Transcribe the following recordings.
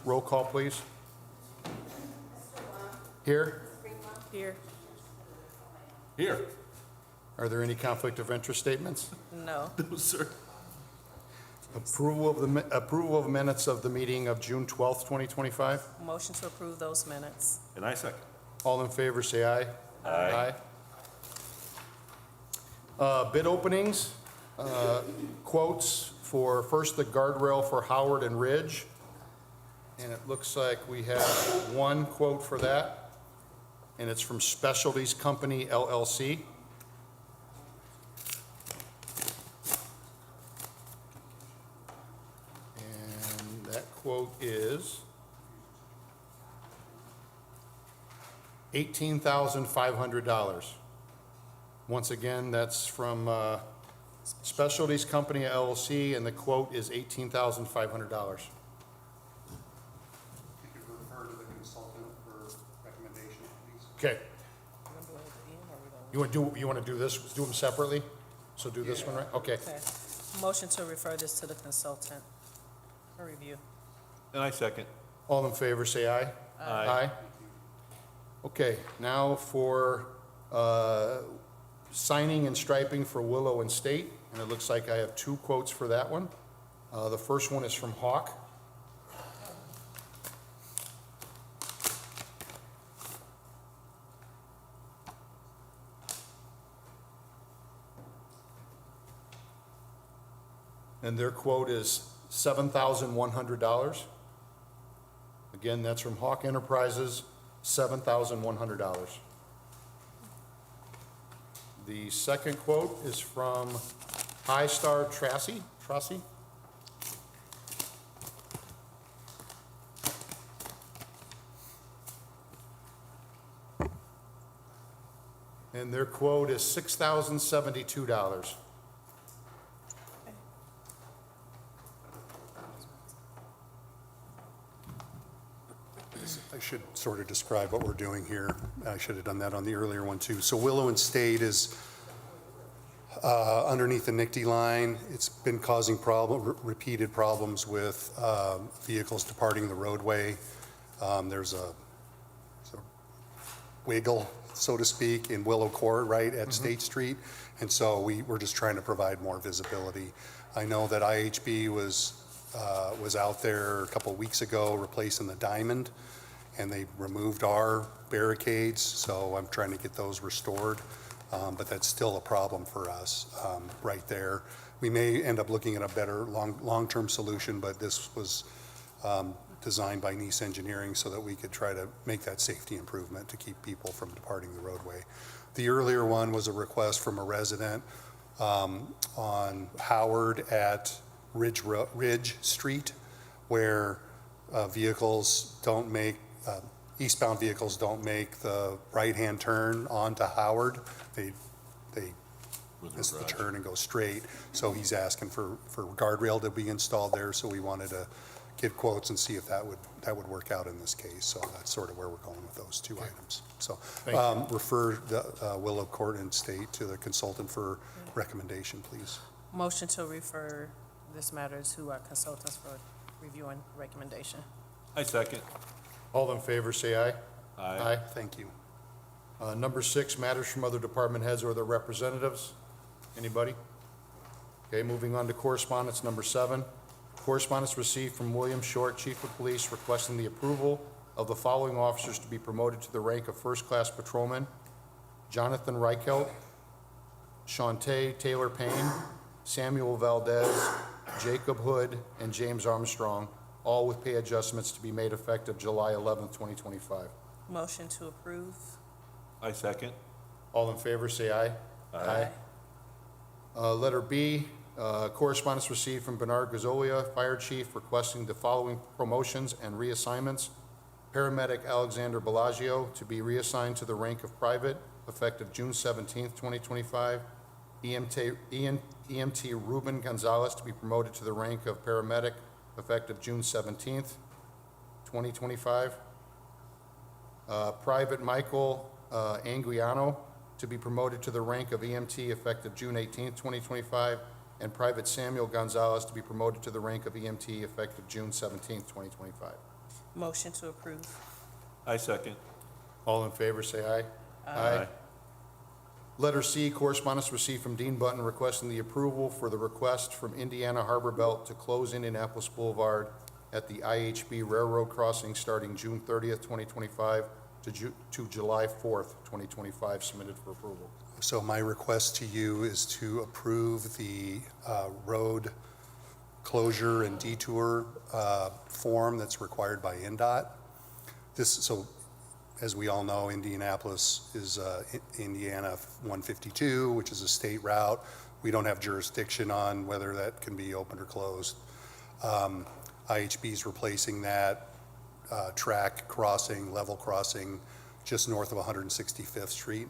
Roll call, please. Here? Here. Here. Are there any conflict of interest statements? No. No, sir. Approval of minutes of the meeting of June 12th, 2025. Motion to approve those minutes. And I second. All in favor, say aye. Aye. Bid openings, quotes for first the guardrail for Howard and Ridge. And it looks like we have one quote for that, and it's from Specialties Company LLC. And that quote is $18,500. Once again, that's from Specialties Company LLC, and the quote is $18,500. You could refer to the consultant for recommendation, please. Okay, you want to do this, do them separately? So do this one, right? Okay. Okay. Motion to refer this to the consultant for review. And I second. All in favor, say aye. Aye. Okay, now for signing and striping for Willow and State, and it looks like I have two quotes for that one. The first one is from Hawk. And their quote is $7,100. Again, that's from Hawk Enterprises, $7,100. The second quote is from High Star Tracy. And their quote is $6,072. I should sort of describe what we're doing here. I should have done that on the earlier one too. So Willow and State is underneath the NICTY line. It's been causing repeated problems with vehicles departing the roadway. There's a wiggle, so to speak, in Willow Court, right at State Street. And so we're just trying to provide more visibility. I know that IHB was out there a couple of weeks ago replacing the diamond, and they removed our barricades, so I'm trying to get those restored. But that's still a problem for us right there. We may end up looking at a better long-term solution, but this was designed by Nice Engineering so that we could try to make that safety improvement to keep people from departing the roadway. The earlier one was a request from a resident on Howard at Ridge Street, where vehicles don't make, eastbound vehicles don't make the right-hand turn onto Howard. They miss the turn and go straight. So he's asking for guardrail to be installed there. So we wanted to get quotes and see if that would work out in this case. So that's sort of where we're going with those two items. So refer the Willow Court and State to the consultant for recommendation, please. Motion to refer this matter to our consultants for review and recommendation. I second. All in favor, say aye. Aye. Thank you. Number 6, matters from other department heads or their representatives. Anybody? Okay, moving on to correspondence. Number 7, correspondence received from William Short, Chief of Police, requesting the approval of the following officers to be promoted to the rank of first-class patrolman: Jonathan Reichelt, Shantae Taylor Payne, Samuel Valdez, Jacob Hood, and James Armstrong, all with pay adjustments to be made effective July 11th, 2025. Motion to approve. I second. All in favor, say aye. Aye. Letter B, correspondence received from Bernard Gazzolia, Fire Chief, requesting the following promotions and reassignments: Paramedic Alexander Bellagio to be reassigned to the rank of private, effective June 17th, 2025. EMT Ruben Gonzalez to be promoted to the rank of paramedic, effective June 17th, 2025. Private Michael Anguiano to be promoted to the rank of EMT, effective June 18th, 2025. And Private Samuel Gonzalez to be promoted to the rank of EMT, effective June 17th, 2025. Motion to approve. I second. All in favor, say aye. Aye. Letter C, correspondence received from Dean Button requesting the approval for the request from Indiana Harbor Belt to close Indianapolis Boulevard at the IHB Railroad Crossing starting June 30th, 2025 to July 4th, 2025, submitted for approval. So my request to you is to approve the road closure and detour form that's required by NDOT. So as we all know, Indianapolis is Indiana 152, which is a state route. We don't have jurisdiction on whether that can be opened or closed. IHB is replacing that track crossing, level crossing, just north of 165th Street.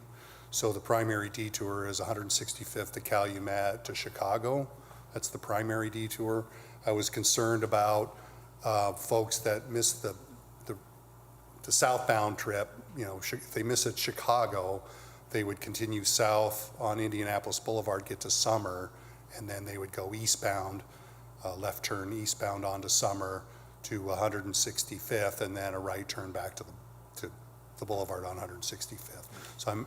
So the primary detour is 165th to Calumet to Chicago. That's the primary detour. I was concerned about folks that missed the southbound trip. You know, if they miss at Chicago, they would continue south on Indianapolis Boulevard, get to Summer, and then they would go eastbound, left turn eastbound onto Summer to 165th, and then a right turn back to the boulevard on 165th. So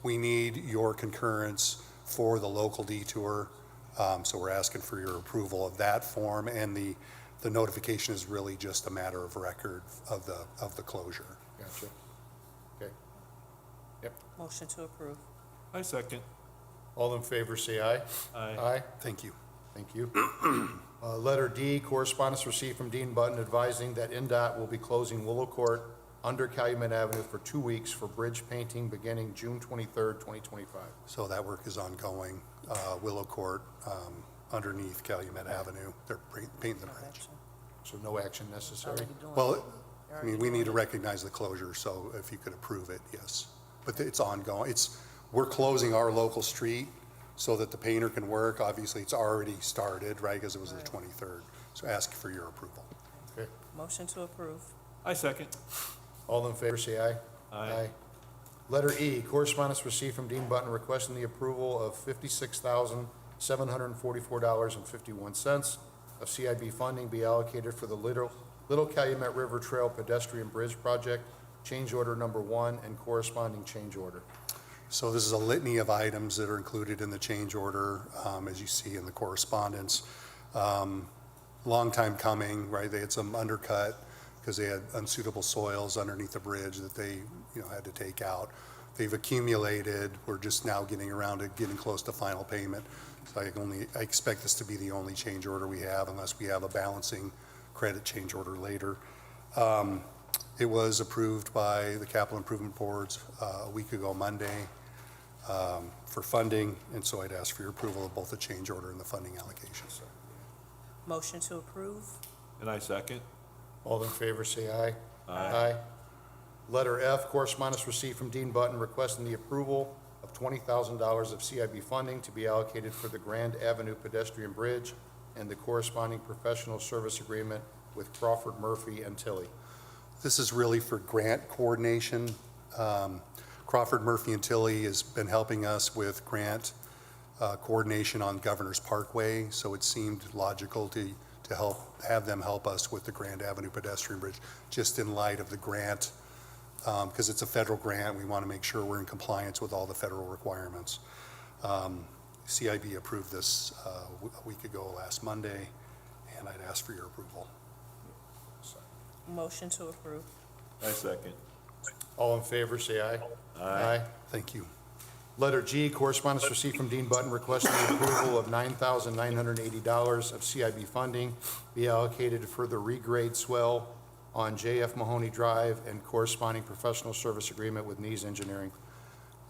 we need your concurrence for the local detour. So we're asking for your approval of that form, and the notification is really just a matter of record of the closure. Gotcha. Okay. Yep. Motion to approve. I second. All in favor, say aye. Aye. Aye. Thank you. Thank you. Letter D, correspondence received from Dean Button advising that NDOT will be closing Willow Court under Calumet Avenue for 2 weeks for bridge painting beginning June 23rd, 2025. So that work is ongoing. Willow Court, underneath Calumet Avenue, they're painting the bridge. So no action necessary. Already doing it. Well, I Already mean, we doing need to it. recognize the closure, so if you could approve it, yes. But it's ongoing. We're closing our local street so that the painter can work. Obviously, it's already started, right, because it was the 23rd. So ask for your approval. Okay. Motion to approve. I second. All in favor, say aye. Aye. Letter E, correspondence received from Dean Button requesting the approval of $56,744.51 of CIB funding be allocated for the Little Calumet River Trail Pedestrian Bridge Project, change order number 1, and corresponding change order. So this is a litany of items that are included in the change order, as you see in the correspondence. Long time coming, right? They had some undercut because they had unsuitable soils underneath the bridge that they, had to take out. They've accumulated. We're just now getting around to getting close to final payment. So I expect this to be the only change order we have unless we have a balancing credit change order later. It was approved by the Capital Improvement Boards a week ago Monday for funding, and so I'd ask for your approval of both the change order and the funding allocations. Motion to approve. And I second. All in favor, say aye. Aye. Letter F, correspondence received from Dean Button requesting the approval of $20,000 of CIB funding to be allocated for the Grand Avenue pedestrian bridge and the corresponding professional service agreement with Crawford Murphy and Tilley. This is really for grant coordination. Crawford Murphy and Tilley has been helping us with grant coordination on Governor's Parkway, so it seemed logical to have them help us with the Grand Avenue pedestrian bridge, just in light of the grant, because it's a federal grant. We want to make sure we're in compliance with all the federal requirements. CIB approved this a week ago last Monday, and I'd ask for your approval. Motion to approve. I second. All in favor, say aye. Aye. Thank you. Letter G, correspondence received from Dean Button requesting the approval of $9,980 of CIB funding be allocated for the regrade swell on JF Mahoney Drive and corresponding professional service agreement with Nees Engineering.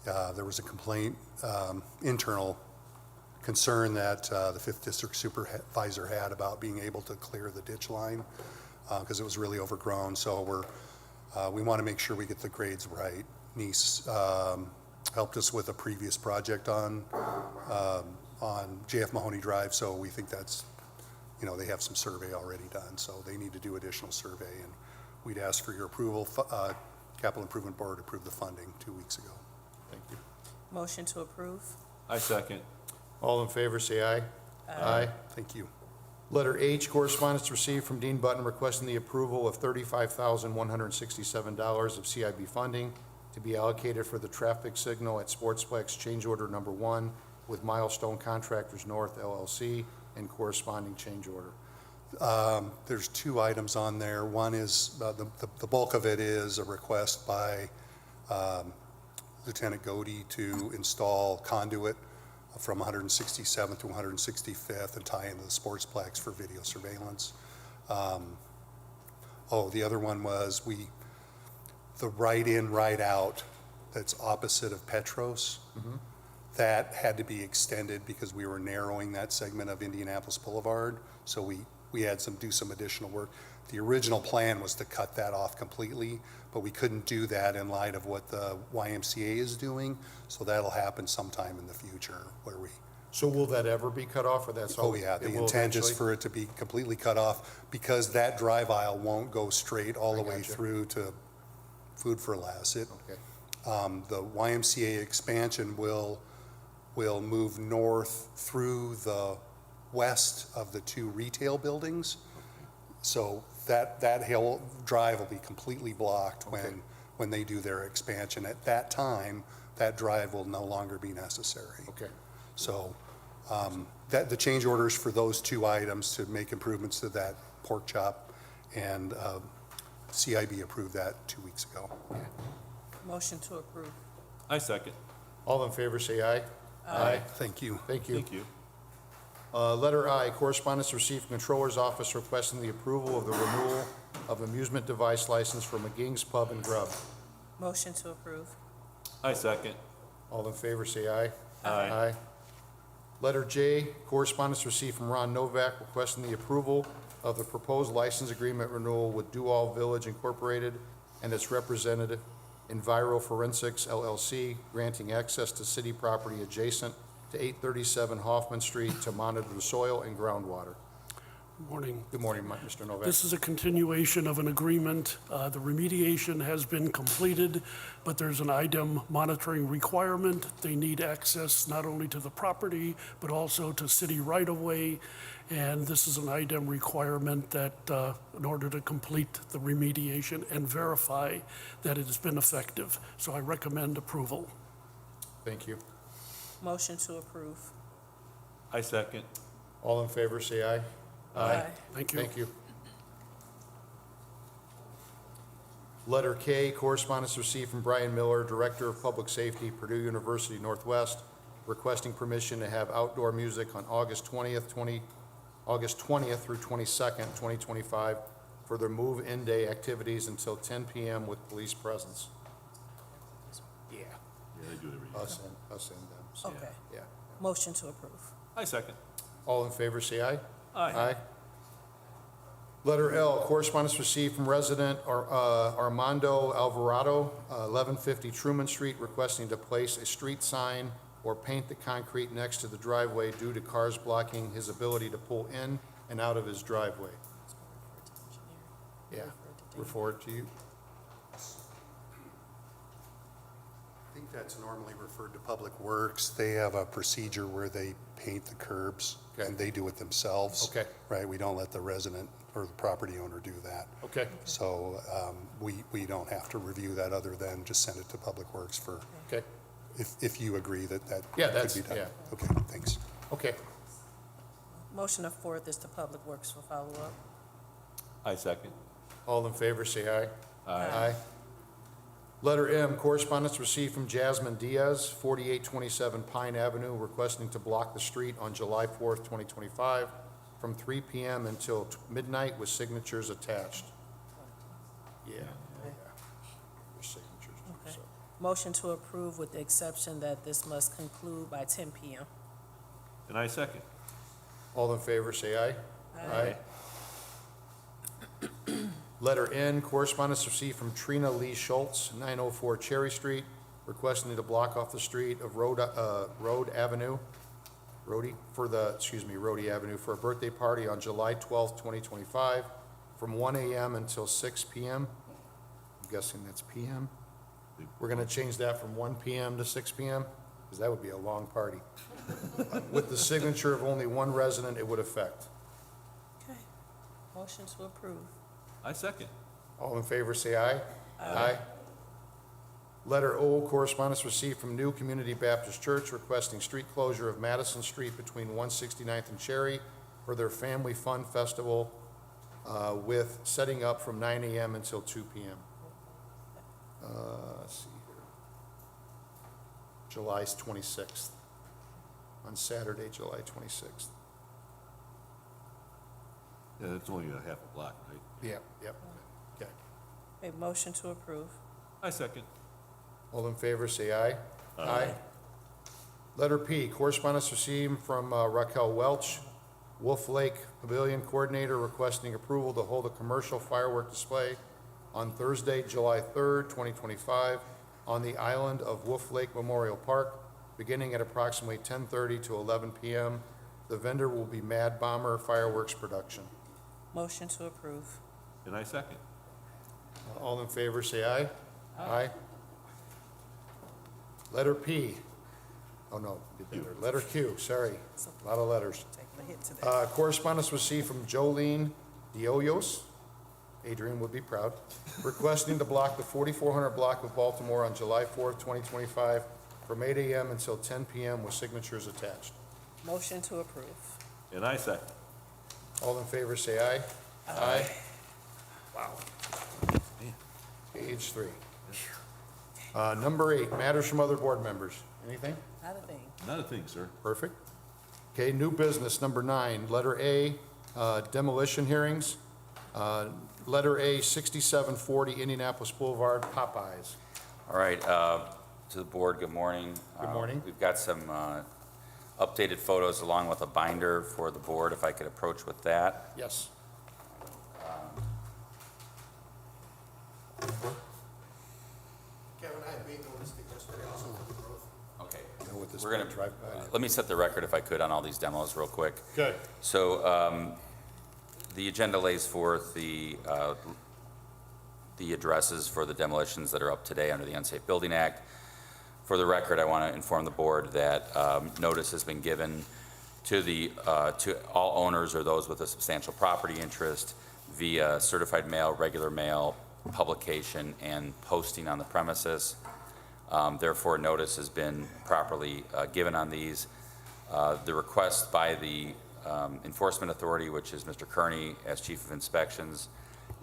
There was a complaint, internal concern that the 5th District Supervisor had about being able to clear the ditch line because it was really overgrown. So we want to make sure we get the grades right. Nees helped us with a previous project on JF Mahoney Drive, so we think that's, they have some survey already done, so they need to do additional survey, and we'd ask for your approval. Capital Improvement Board approved the funding 2 weeks ago. Thank you. Motion to approve. I second. All in favor, say aye. Aye. Thank you. Letter H, correspondence received from Dean Button requesting the approval of $35,167 of CIB funding to be allocated for the traffic signal at Sportsplex change order number 1 with Milestone Contractors North LLC and corresponding change order. There's two items on there. One is, the bulk of it is a request by Lieutenant Godey to install conduit from 167th to 165th and tie into the Sportsplex for video surveillance. The other one was the right-in, right-out that's opposite of Petros. That had to be extended because we were narrowing that segment of Indianapolis Boulevard. So we had do some additional work. The original plan was to cut that off completely, but we couldn't do that in light of what the YMCA is doing. So that'll happen sometime in the future where we. So will that ever be cut off, or that's all? Oh, yeah, it the will intent is eventually? for it to be completely cut off because that drive aisle won't go straight all the way gotcha. through to Food for Less. Okay, The YMCA expansion will move north through the west of the two retail buildings. So that hill drive will be completely blocked when they do their expansion. At that time, that drive will no longer be necessary. okay. So that the change orders for those two items to make improvements to that pork chop, and CIB approved that 2 weeks ago. Motion to approve. I second. All in favor, say aye. Aye. Thank you. Thank you. Thank you. Letter I, correspondence received from Controller's Office requesting the approval of the renewal of amusement device license for McGing's Pub and Grub. Motion to approve. I second. All in favor, say aye. Aye. Letter J, correspondence received from Ron Novak requesting the approval of the proposed license agreement renewal with Dual Village Incorporated and its representative, Enviro Forensics LLC, granting access to city property adjacent to 837 Hoffman Street to monitor the soil and groundwater. Morning. Good morning, Mr. Novak. This is a continuation of an agreement. The remediation has been completed, but there's an item monitoring requirement. They need access not only to the property, but also to city right-of-way. And this is an item requirement that in order to complete the remediation and verify that it has been effective. So I recommend approval. Thank you. Motion to approve. I second. All in favor, say aye. Thank you. Thank you. Letter K, correspondence received from Brian Miller, Director of Public Safety, Purdue University Northwest, requesting permission to have outdoor music on August 20th through 22nd, 2025, for their move-in day activities until 10 p.m. with police presence. Yeah, Yeah, they do it every year. us and them. So, Okay. yeah. Motion to approve. I second. All in favor, say aye. Aye. Letter L, correspondence received from resident Armando Alvarado, 1150 Truman Street, requesting to place a street sign or paint the concrete next to the driveway due to cars blocking his ability to pull in and out of his driveway. Yeah, refer it to you. I think that's normally referred to Public Works. They have a procedure where they paint the curbs, Okay. and they do it themselves. Okay. Right, we don't let the resident or the property owner do that. Okay, So we don't have to review that other than just send it to Public Works for, okay, if you agree that Yeah, could that's- be done. yeah. Okay, thanks. okay. Motion to forward this to Public Works for follow-up. I second. All in favor, say aye. Aye. Letter M, correspondence received from Jasmine Diaz, 4827 Pine Avenue, requesting to block the street on July 4th, 2025, from 3 p.m. until midnight with signatures attached. Yeah. Your signatures, Okay. so. Motion to approve with the exception that this must conclude by 10 p.m. And I second. All in favor, say aye. Aye. Letter N, correspondence received from Trina Lee Schultz, 904 Cherry Street, requesting to block off the street of Rhode Avenue for a birthday party on July 12th, 2025, from 1 a.m. until 6 p.m. I'm guessing that's p.m. We're going to change that from 1 p.m. to 6 p.m., because that would be a long party. With the signature of only one resident it would affect. Motion to approve. I second. All in favor, say aye. Aye. Letter O, correspondence received from New Community Baptist Church requesting street closure of Madison Street between 169th and Cherry for their Family Fun Festival, with setting up from 9 a.m. until 2 p.m. Let's see here. July 26th, on Saturday, July 26th. Yeah, it's only a half a block, right? Yep. Okay. Okay, motion to approve. I second. All in favor, say aye. Aye. Letter P, correspondence received from Raquel Welch, Wolf Lake Pavilion Coordinator, requesting approval to hold a commercial firework display on Thursday, July 3rd, 2025, on the island of Wolf Lake Memorial Park, beginning at approximately 10:30 to 11 p.m. The vendor will be Mad Bomber Fireworks Production. Motion to approve. And I second. All in favor, say aye. Aye. Letter P. Oh, no, letter Q, sorry. A lot of letters. Taking a hit today. Correspondence received from Jolene Dioyos, Adrian would be proud, requesting to block the 4400 block of Baltimore on July 4th, 2025, from 8 a.m. until 10 p.m. with signatures attached. Motion to approve. And I second. All in favor, say aye. Aye. Wow. Page 3. Number 8, matters from other board members. Anything? Not a thing. Not a thing, sir. Perfect. Okay, new business, number 9, letter A, demolition hearings. Letter A, 6740 Indianapolis Boulevard, Popeyes. All right, to the board, good morning. Good morning. We've got some updated photos along with a binder for the board, if I could approach with that. Yes. Kevin, I had made notice that yesterday also for the growth. Okay. Know what this We're gonna drive by. let me set the record, if I could, on all these demos real quick. Good. So the agenda lays forth the addresses for the demolitions that are up today under the Unsafe Building Act. For the record, I want to inform the board that notice has been given to all owners or those with a substantial property interest via certified mail, regular mail, publication, and posting on the premises. Therefore, notice has been properly given on these. The request by the Enforcement Authority, which is Mr. Kearney as Chief of Inspections,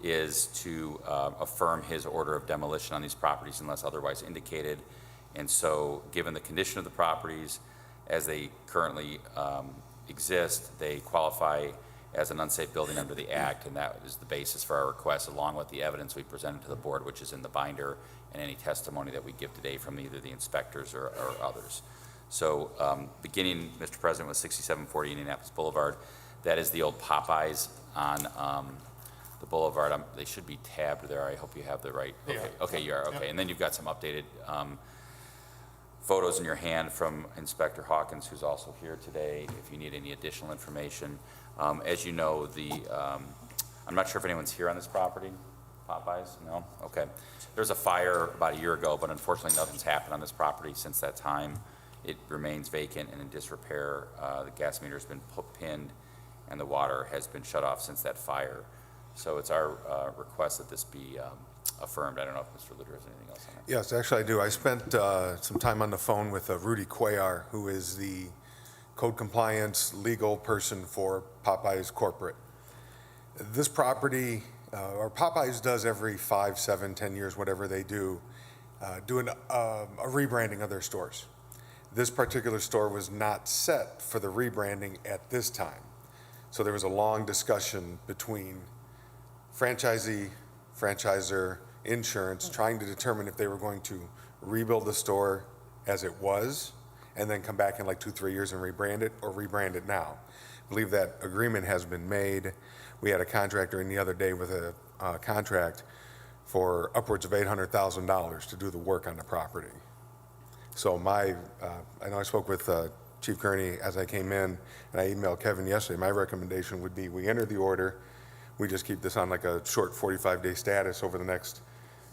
is to affirm his order of demolition on these properties unless otherwise indicated. And so, given the condition of the properties as they currently exist, they qualify as an unsafe building under the Act, and that is the basis for our request, along with the evidence we presented to the board, which is in the binder, and any testimony that we give today from either the inspectors or others. So, beginning, Mr. President, with 6740 Indianapolis Boulevard, that is the old Popeyes on the boulevard. They should be tabbed there. I hope you have the right. Okay, okay, you are. Okay, and then you've got some updated photos in your hand from Inspector Hawkins, who's also here today, if you need any additional information. As you know, I'm not sure if anyone's here on this property. Popeyes? No? Okay. There was a fire about a year ago, but unfortunately nothing's happened on this property since that time. It remains vacant and in disrepair. The gas meter's been pinned and the water has been shut off since that fire. So it's our request that this be affirmed. I don't know if Mr. Litter has anything else on that. Yes, actually I do. I spent some time on the phone with Rudy Cuellar, who is the code compliance legal person for Popeyes Corporate. This property, or Popeyes does every 5, 7, 10 years, whatever they do a rebranding of their stores. This particular store was not set for the rebranding at this time. So there was a long discussion between franchisee, franchisor, insurance, trying to determine if they were going to rebuild the store as it was and then come back in like 2, 3 years and rebrand it, or rebrand it now. I believe that agreement has been made. We had a contractor in the other day with a contract for upwards of $800,000 to do the work on the property. So I know I spoke with Chief Kearney as I came in, and I emailed Kevin yesterday. My recommendation would be we enter the order, we just keep this on like a short 45-day status over the next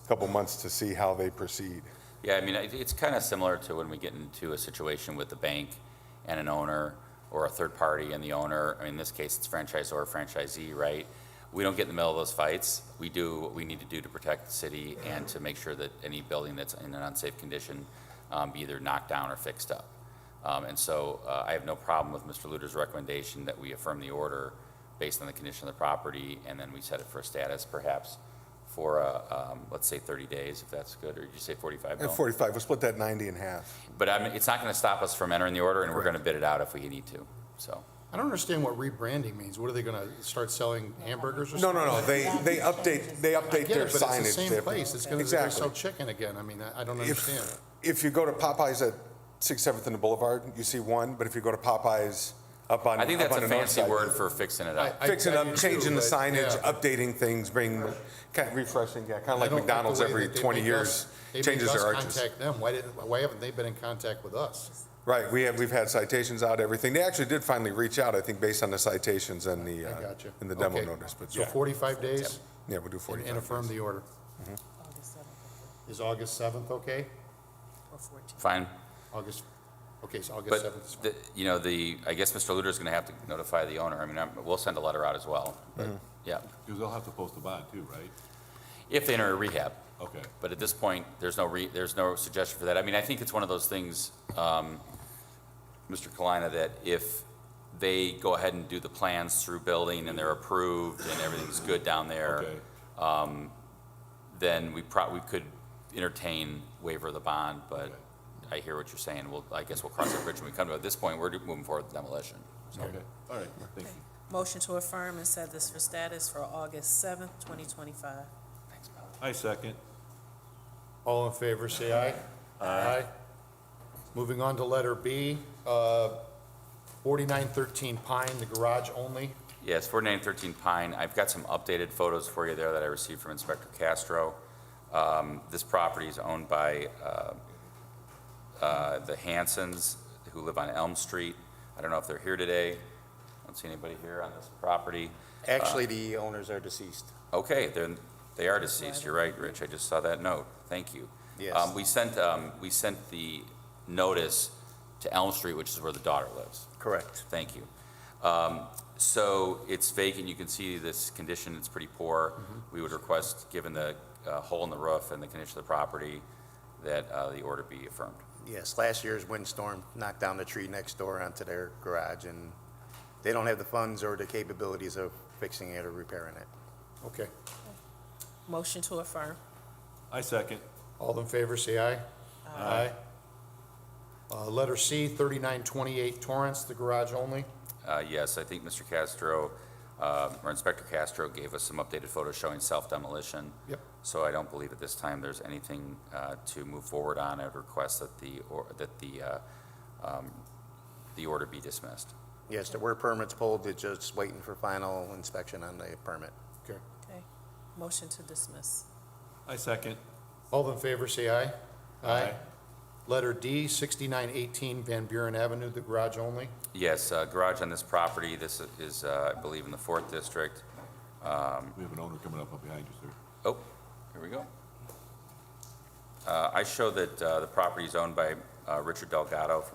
couple months to see how they proceed. Yeah, I mean, it's kind of similar to when we get into a situation with the bank and an owner, or a third party and the owner. In this case, it's franchisor or franchisee, right? We don't get in the middle of those fights. We do what we need to do to protect the city and to make sure that any building that's in an unsafe condition be either knocked down or fixed up. And so I have no problem with Mr. Luter's recommendation that we affirm the order based on the condition of the property, and then we set it for a status perhaps for, let's say 30 days, if that's good, or did you say 45? Bill? 45, we'll split that 90 in half. But I mean, it's not going to stop us from entering the order, and we're going to bid it out if we need to, so. I don't understand what rebranding means. What are they gonna start selling hamburgers or No, something? no, no, they update I get their it, but signage. it's the same They're- place. It's gonna, they're gonna Exactly. sell chicken again. I mean, I don't understand. If you go to Popeyes at 6th, 7th and the Boulevard, you see one, but if you go to Popeyes up on I think that's up on a the north fancy side, word for fixing it up. fixing I up, do changing the too, but, signage, yeah. updating things, bringing, kind of refreshing, yeah, kind of I like don't like McDonald's the way every that they 20 make years us- they changes make us their arches. Contact them. Why haven't they been in contact with us? Right, we've had citations out, everything. They actually did finally reach out, I think, based on the citations and the, I got you. and the demo Okay. notice, but So yeah, 45 days yeah, we'll do 45. and affirm the order. August 7th Is August 7th okay? or 14th. Fine, August, okay, so August but, 7th is fine. you know, I guess Mr. Luter's going to have to notify the owner. I mean, we'll send a letter out as well, but, yeah. Because they'll have to post a bond too, right? If they enter a rehab. Okay. But at this point, there's no suggestion for that. I mean, I think it's one of those things, Mr. Kalina, that if they go ahead and do the plans through building and they're approved and everything's good down there, Okay. then we could entertain waiver of the bond, but I hear what you're saying. I guess we'll cross that bridge when we come to it. At this point, we're moving forward with demolition. Okay, all right, thank you. Motion to affirm and set this for status for August 7th, 2025. Thanks, Bill. I second. All in favor, say aye. Aye. Moving on to letter B, 4913 Pine, the garage only. Yes, 4913 Pine. I've got some updated photos for you there that I received from Inspector Castro. This property is owned by the Hansons, who live on Elm Street. I don't know if they're here today. I don't see anybody here on this property. Actually, the owners are deceased. Okay, they are deceased. You're right, Rich. I just saw that note. Thank you. Yes. We sent the notice to Elm Street, which is where the daughter lives. Correct. Thank you. So it's vacant. You can see this condition. It's pretty poor. We would request, given the hole in the roof and the condition of the property, that the order be affirmed. Yes, last year's windstorm knocked down the tree next door onto their garage, and they don't have the funds or the capabilities of fixing it or repairing it. Okay. Motion to affirm. I second. All in favor, say aye. Aye. Letter C, 3928 Torrance, the garage only. Yes, I think Mr. Castro, or Inspector Castro gave us some updated photos showing self-demolition. Yep. So I don't believe at this time there's anything to move forward on. I would request that the order be dismissed. Yes, there were permits pulled, they're just waiting for final inspection on the permit. Okay. Okay. Motion to dismiss. I second. All in favor, say aye. Aye. Letter D, 6918 Van Buren Avenue, the garage only. Yes, garage on this property. This is, I believe, in the 4th District. We have an owner coming up behind you, sir. Oh, here we go. I show that the property is owned by Richard Delgado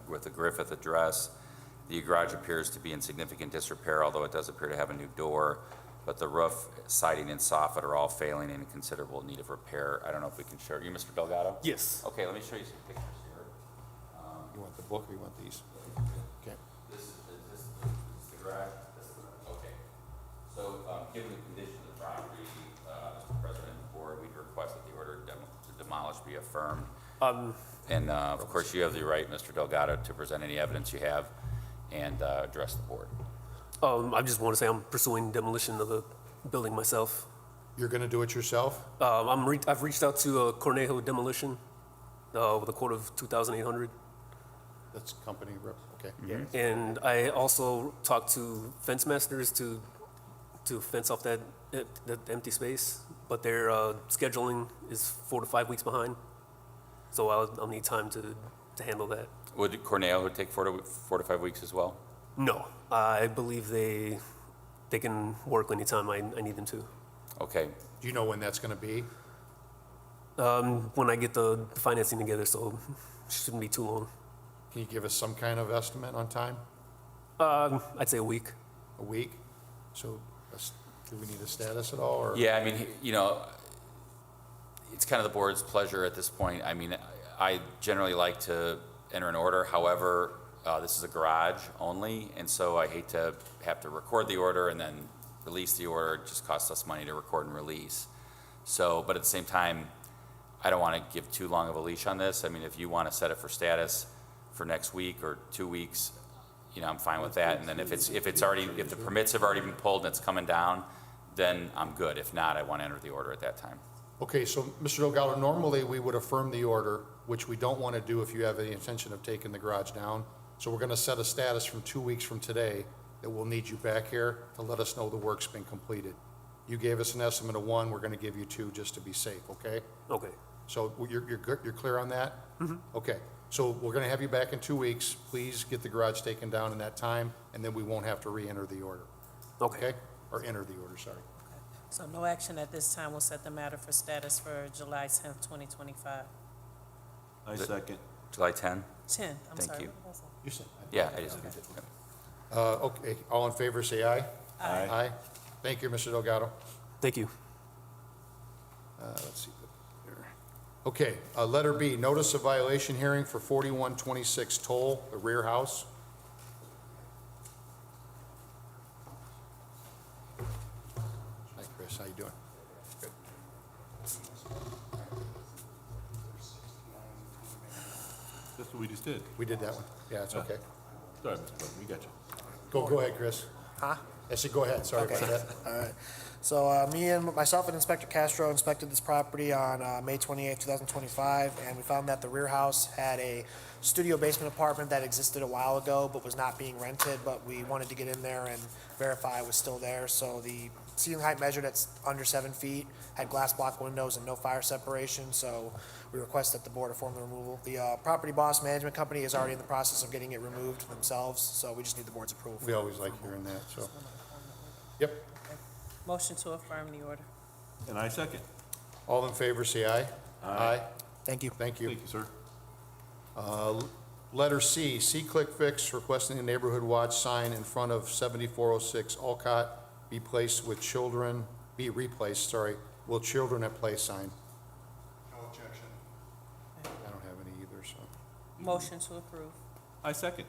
with the Griffith address. The garage appears to be in significant disrepair, although it does appear to have a new door, but the roof, siding, and soffit are all failing and in considerable need of repair. I don't know if we can show you, Mr. Delgado? Yes. Okay, let me show you some pictures here. You want the book or you want these? Okay. This is the garage. Okay. So, given the condition of the property, Mr. President and the board, we'd request that the order to demolish be affirmed. And, of course, you have the right, Mr. Delgado, to present any evidence you have and address the board. I just want to say I'm pursuing demolition of the building myself. You're going to do it yourself? I've reached out to Cornejo Demolition with a quote of $2,800. That's company rep, okay. And I also talked to fence masters to fence off that empty space, but their scheduling is 4 to 5 weeks behind. So I'll need time to handle that. Would Cornell take 4 to 5 weeks as well? No, I believe they can work anytime I need them to. Okay. Do you know when that's going to be? When I get the financing together, so it shouldn't be too long. Can you give us some kind of estimate on time? I'd say a week. A week? So Do we need a status at all, or? Yeah, I mean, you know, it's kind of the board's pleasure at this point. I mean, I generally like to enter an order. However, this is a garage only, and so I hate to have to record the order and then release the order. It just costs us money to record and release. So, but at the same time, I don't want to give too long of a leash on this. I mean, if you want to set it for status for next week or 2 weeks, you know, I'm fine with that. And then if the permits have already been pulled and it's coming down, then I'm good. If not, I want to enter the order at that time. Okay, so Mr. Delgado, normally we would affirm the order, which we don't want to do if you have the intention of taking the garage down. So we're going to set a status from 2 weeks from today that we'll need you back here to let us know the work's been completed. You gave us an estimate of 1, we're going to give you 2 just to be safe, okay? Okay. So you're good, you're clear on that? Mm-hmm. Okay, so we're going to have you back in 2 weeks. Please get the garage taken down in that time, and then we won't have to re-enter the order. Okay. Or enter the order, sorry. So no action at this time. We'll set the matter for status for July 10th, 2025. I second. July 10? 10, I'm Thank sorry. you. What was it? You said. Yeah, I just, Okay, all in favor, say aye. Aye. Aye. Thank you, Mr. Delgado. Thank you. Let's see. Here. Okay, letter B, notice of violation hearing for 4126 Toll, the rear house. Hi, Chris, how you doing? Good. That's what we just did. We did that one. Yeah, it's okay. Sorry, Mr. President, we got you. Go ahead, Chris. Huh? I said, go ahead, sorry about Okay. that. All right. So myself and Inspector Castro inspected this property on May 28, 2025, and we found that the rear house had a studio basement apartment that existed a while ago but was not being rented, but we wanted to get in there and verify it was still there. So the ceiling height measured at under 7 feet, had glass block windows and no fire separation, so we request that the board affirm the removal. The property boss management company is already in the process of getting it removed themselves, so we just need the board's approval. We always like hearing that, so. Yep, Motion to affirm the order. And I second. all in favor, say aye. Aye. Thank you. Thank you. Thank you, sir. Letter C, C-Click Fix requesting a neighborhood watch sign in front of 7406 Alcott be replaced, will children at play sign. No objection. I don't have any either, so. Motion to approve. I second.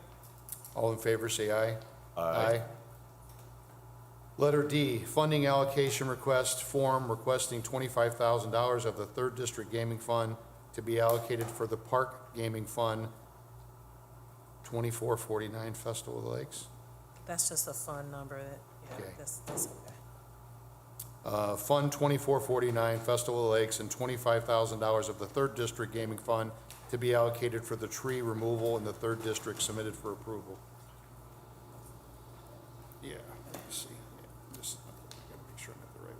All in favor, say aye. Aye. Letter D, funding allocation request form requesting $25,000 of the Third District Gaming Fund to be allocated for the Park Gaming Fund 2449 Festival of the Lakes. That's just a fund number that, Okay. that's okay. Fund 2449 Festival of the Lakes and $25,000 of the Third District Gaming Fund to be allocated for the tree removal in the Third District submitted for approval. Yeah, let me see. Yeah, just, I gotta make sure I'm at the right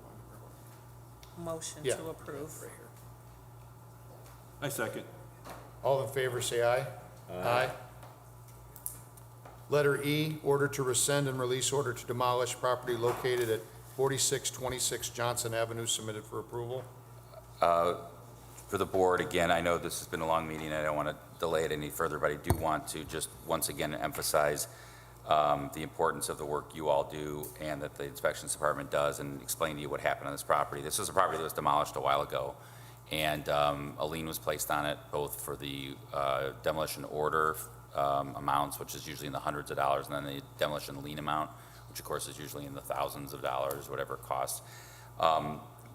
one. Motion Yeah. to approve. Right here. I second. All in favor, say aye. Aye. Letter E, order to rescind and release order to demolish property located at 4626 Johnson Avenue submitted for approval. for the board, again, I know this has been a long meeting, I don't want to delay it any further, but I do want to just once again emphasize the importance of the work you all do and that the inspections department does, and explain to you what happened on this property. This was a property that was demolished a while ago, and a lien was placed on it, both for the demolition order amounts, which is usually in the hundreds of dollars, and then the demolition lien amount, which of course is usually in the thousands of dollars, whatever it costs.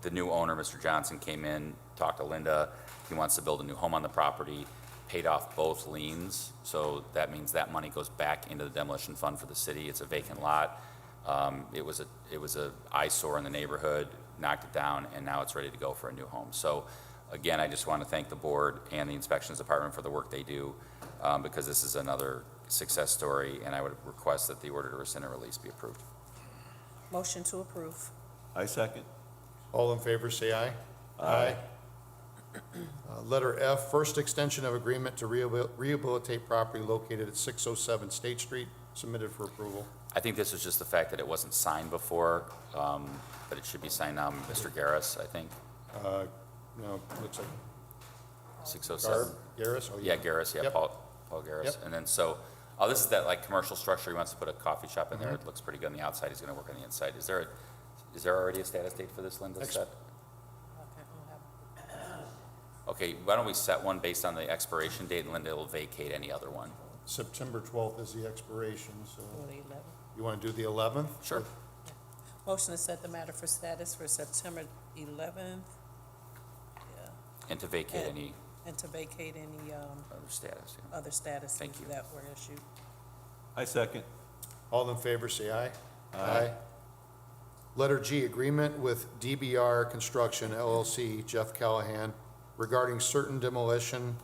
The new owner, Mr. Johnson, came in, talked to Linda. He wants to build a new home on the property, paid off both liens, so that means that money goes back into the demolition fund for the city. It's a vacant lot. It was a eyesore in the neighborhood, knocked it down, and now it's ready to go for a new home. So again, I just want to thank the board and the inspections department for the work they do, because this is another success story, and I would request that the order to rescind and release be approved. Motion to approve. I second. All in favor, say aye. Aye. Letter F, first extension of agreement to rehabilitate property located at 607 State Street, submitted for approval. I think this is just the fact that it wasn't signed before, but it should be signed now, Mr. Garris, I think, No, looks like 607. Garris? Oh, Yeah, Garris, yeah, Yep. Paul Garris. Yep. And then so, this is that like commercial structure, he wants to put a coffee shop in there, it looks pretty good on the outside, he's gonna work on the inside. Is Is there already a status date for this, Linda, set? Okay, why don't we set one based on the expiration date, and Linda will vacate any other one? September 12th is the expiration, so Or the 11th. you want to do the 11th? Sure. Motion to set the matter for status for September 11th. Yeah, And to vacate And- any and to vacate any other status, yeah. other statuses Thank you. that were issued. I second. All in favor, say aye. Aye. Letter G, agreement with DBR Construction LLC, Jeff Callahan, regarding certain demolition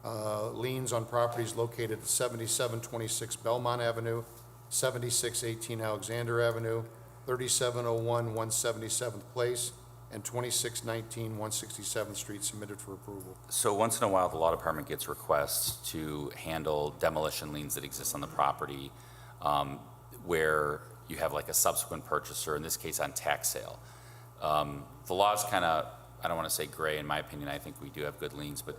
liens on properties located at 7726 Belmont Avenue, 7618 Alexander Avenue, 3701 177th Place, and 2619 167th Street submitted for approval. So once in a while, the law department gets requests to handle demolition liens that exist on the property, where you have like a subsequent purchaser, in this case on tax sale. The law's kind of, I don't want to say gray, in my opinion. I think we do have good liens, but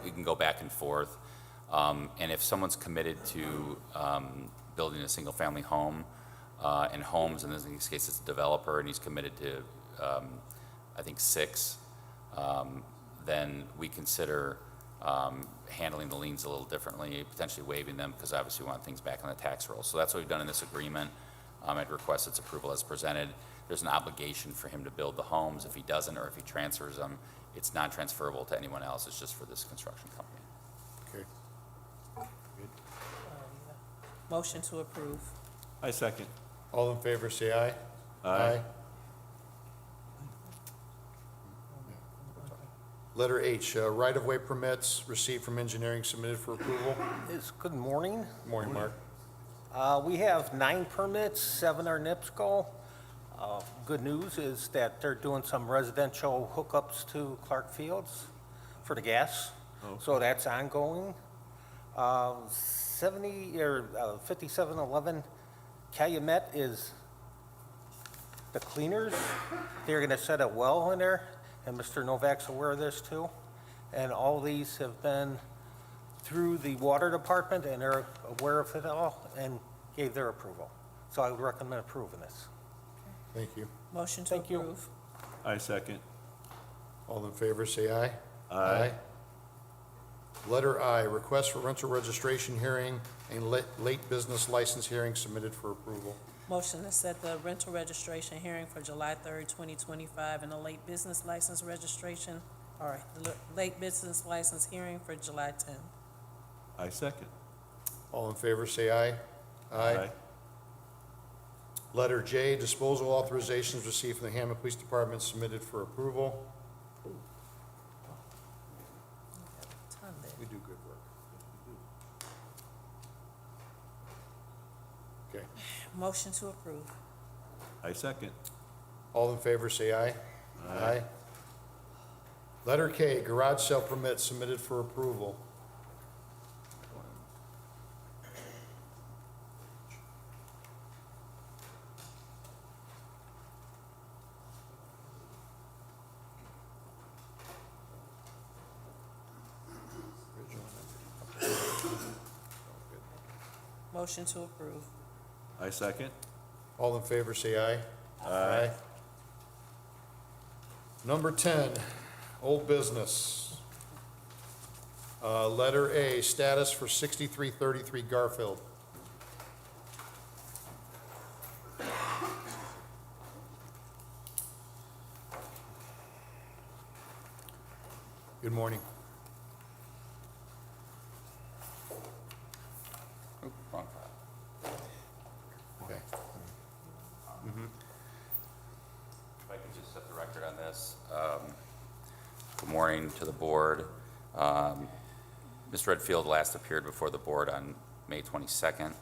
we can go back and forth. And if someone's committed to building a single-family home and homes, and in this case it's a developer, and he's committed to, I think, 6, then we consider handling the liens a little differently, potentially waiving them, because obviously we want things back on the tax roll. So that's what we've done in this agreement. I'd request its approval as presented. There's an obligation for him to build the homes. If he doesn't, or if he transfers them, it's non-transferable to anyone else. It's just for this construction company. Okay. Motion to approve. I second. All in favor, say aye. Aye. Letter H, right-of-way permits received from engineering submitted for approval. Good morning. Morning, Mark. We have 9 permits, 7 are NIPSCO. Good news is that they're doing some residential hookups to Clark Fields for the gas, so that's ongoing. 5711 Calumet is the cleaners. They're gonna set a well in there, and Mr. Novak's aware of this too. And all these have been through the water department, and they're aware of it all and gave their approval. So I would recommend approving this. Thank you. Motion to Thank you. approve. I second. All in favor, say aye. Aye. Letter I, request for rental registration hearing and late business license hearing submitted for approval. Motion to set the rental registration hearing for July 3rd, 2025, and the late business license registration, or late business license hearing for July 10th. I second. All in favor, say aye. Letter J, disposal authorizations received from the Hammond Police Department submitted for approval. Ton there. We do good work. Okay. Motion to approve. I second. All in favor, say aye. Aye. Letter K, garage sale permit submitted for approval. Motion to approve. I second. All in favor, say aye. Aye. Number 10, old business. Letter A, status for 6333 Garfield. Good morning. Oop, wrong file. Okay. If I could just set the record on this. Good morning to the board. Mr. Redfield last appeared before the board on May 22nd.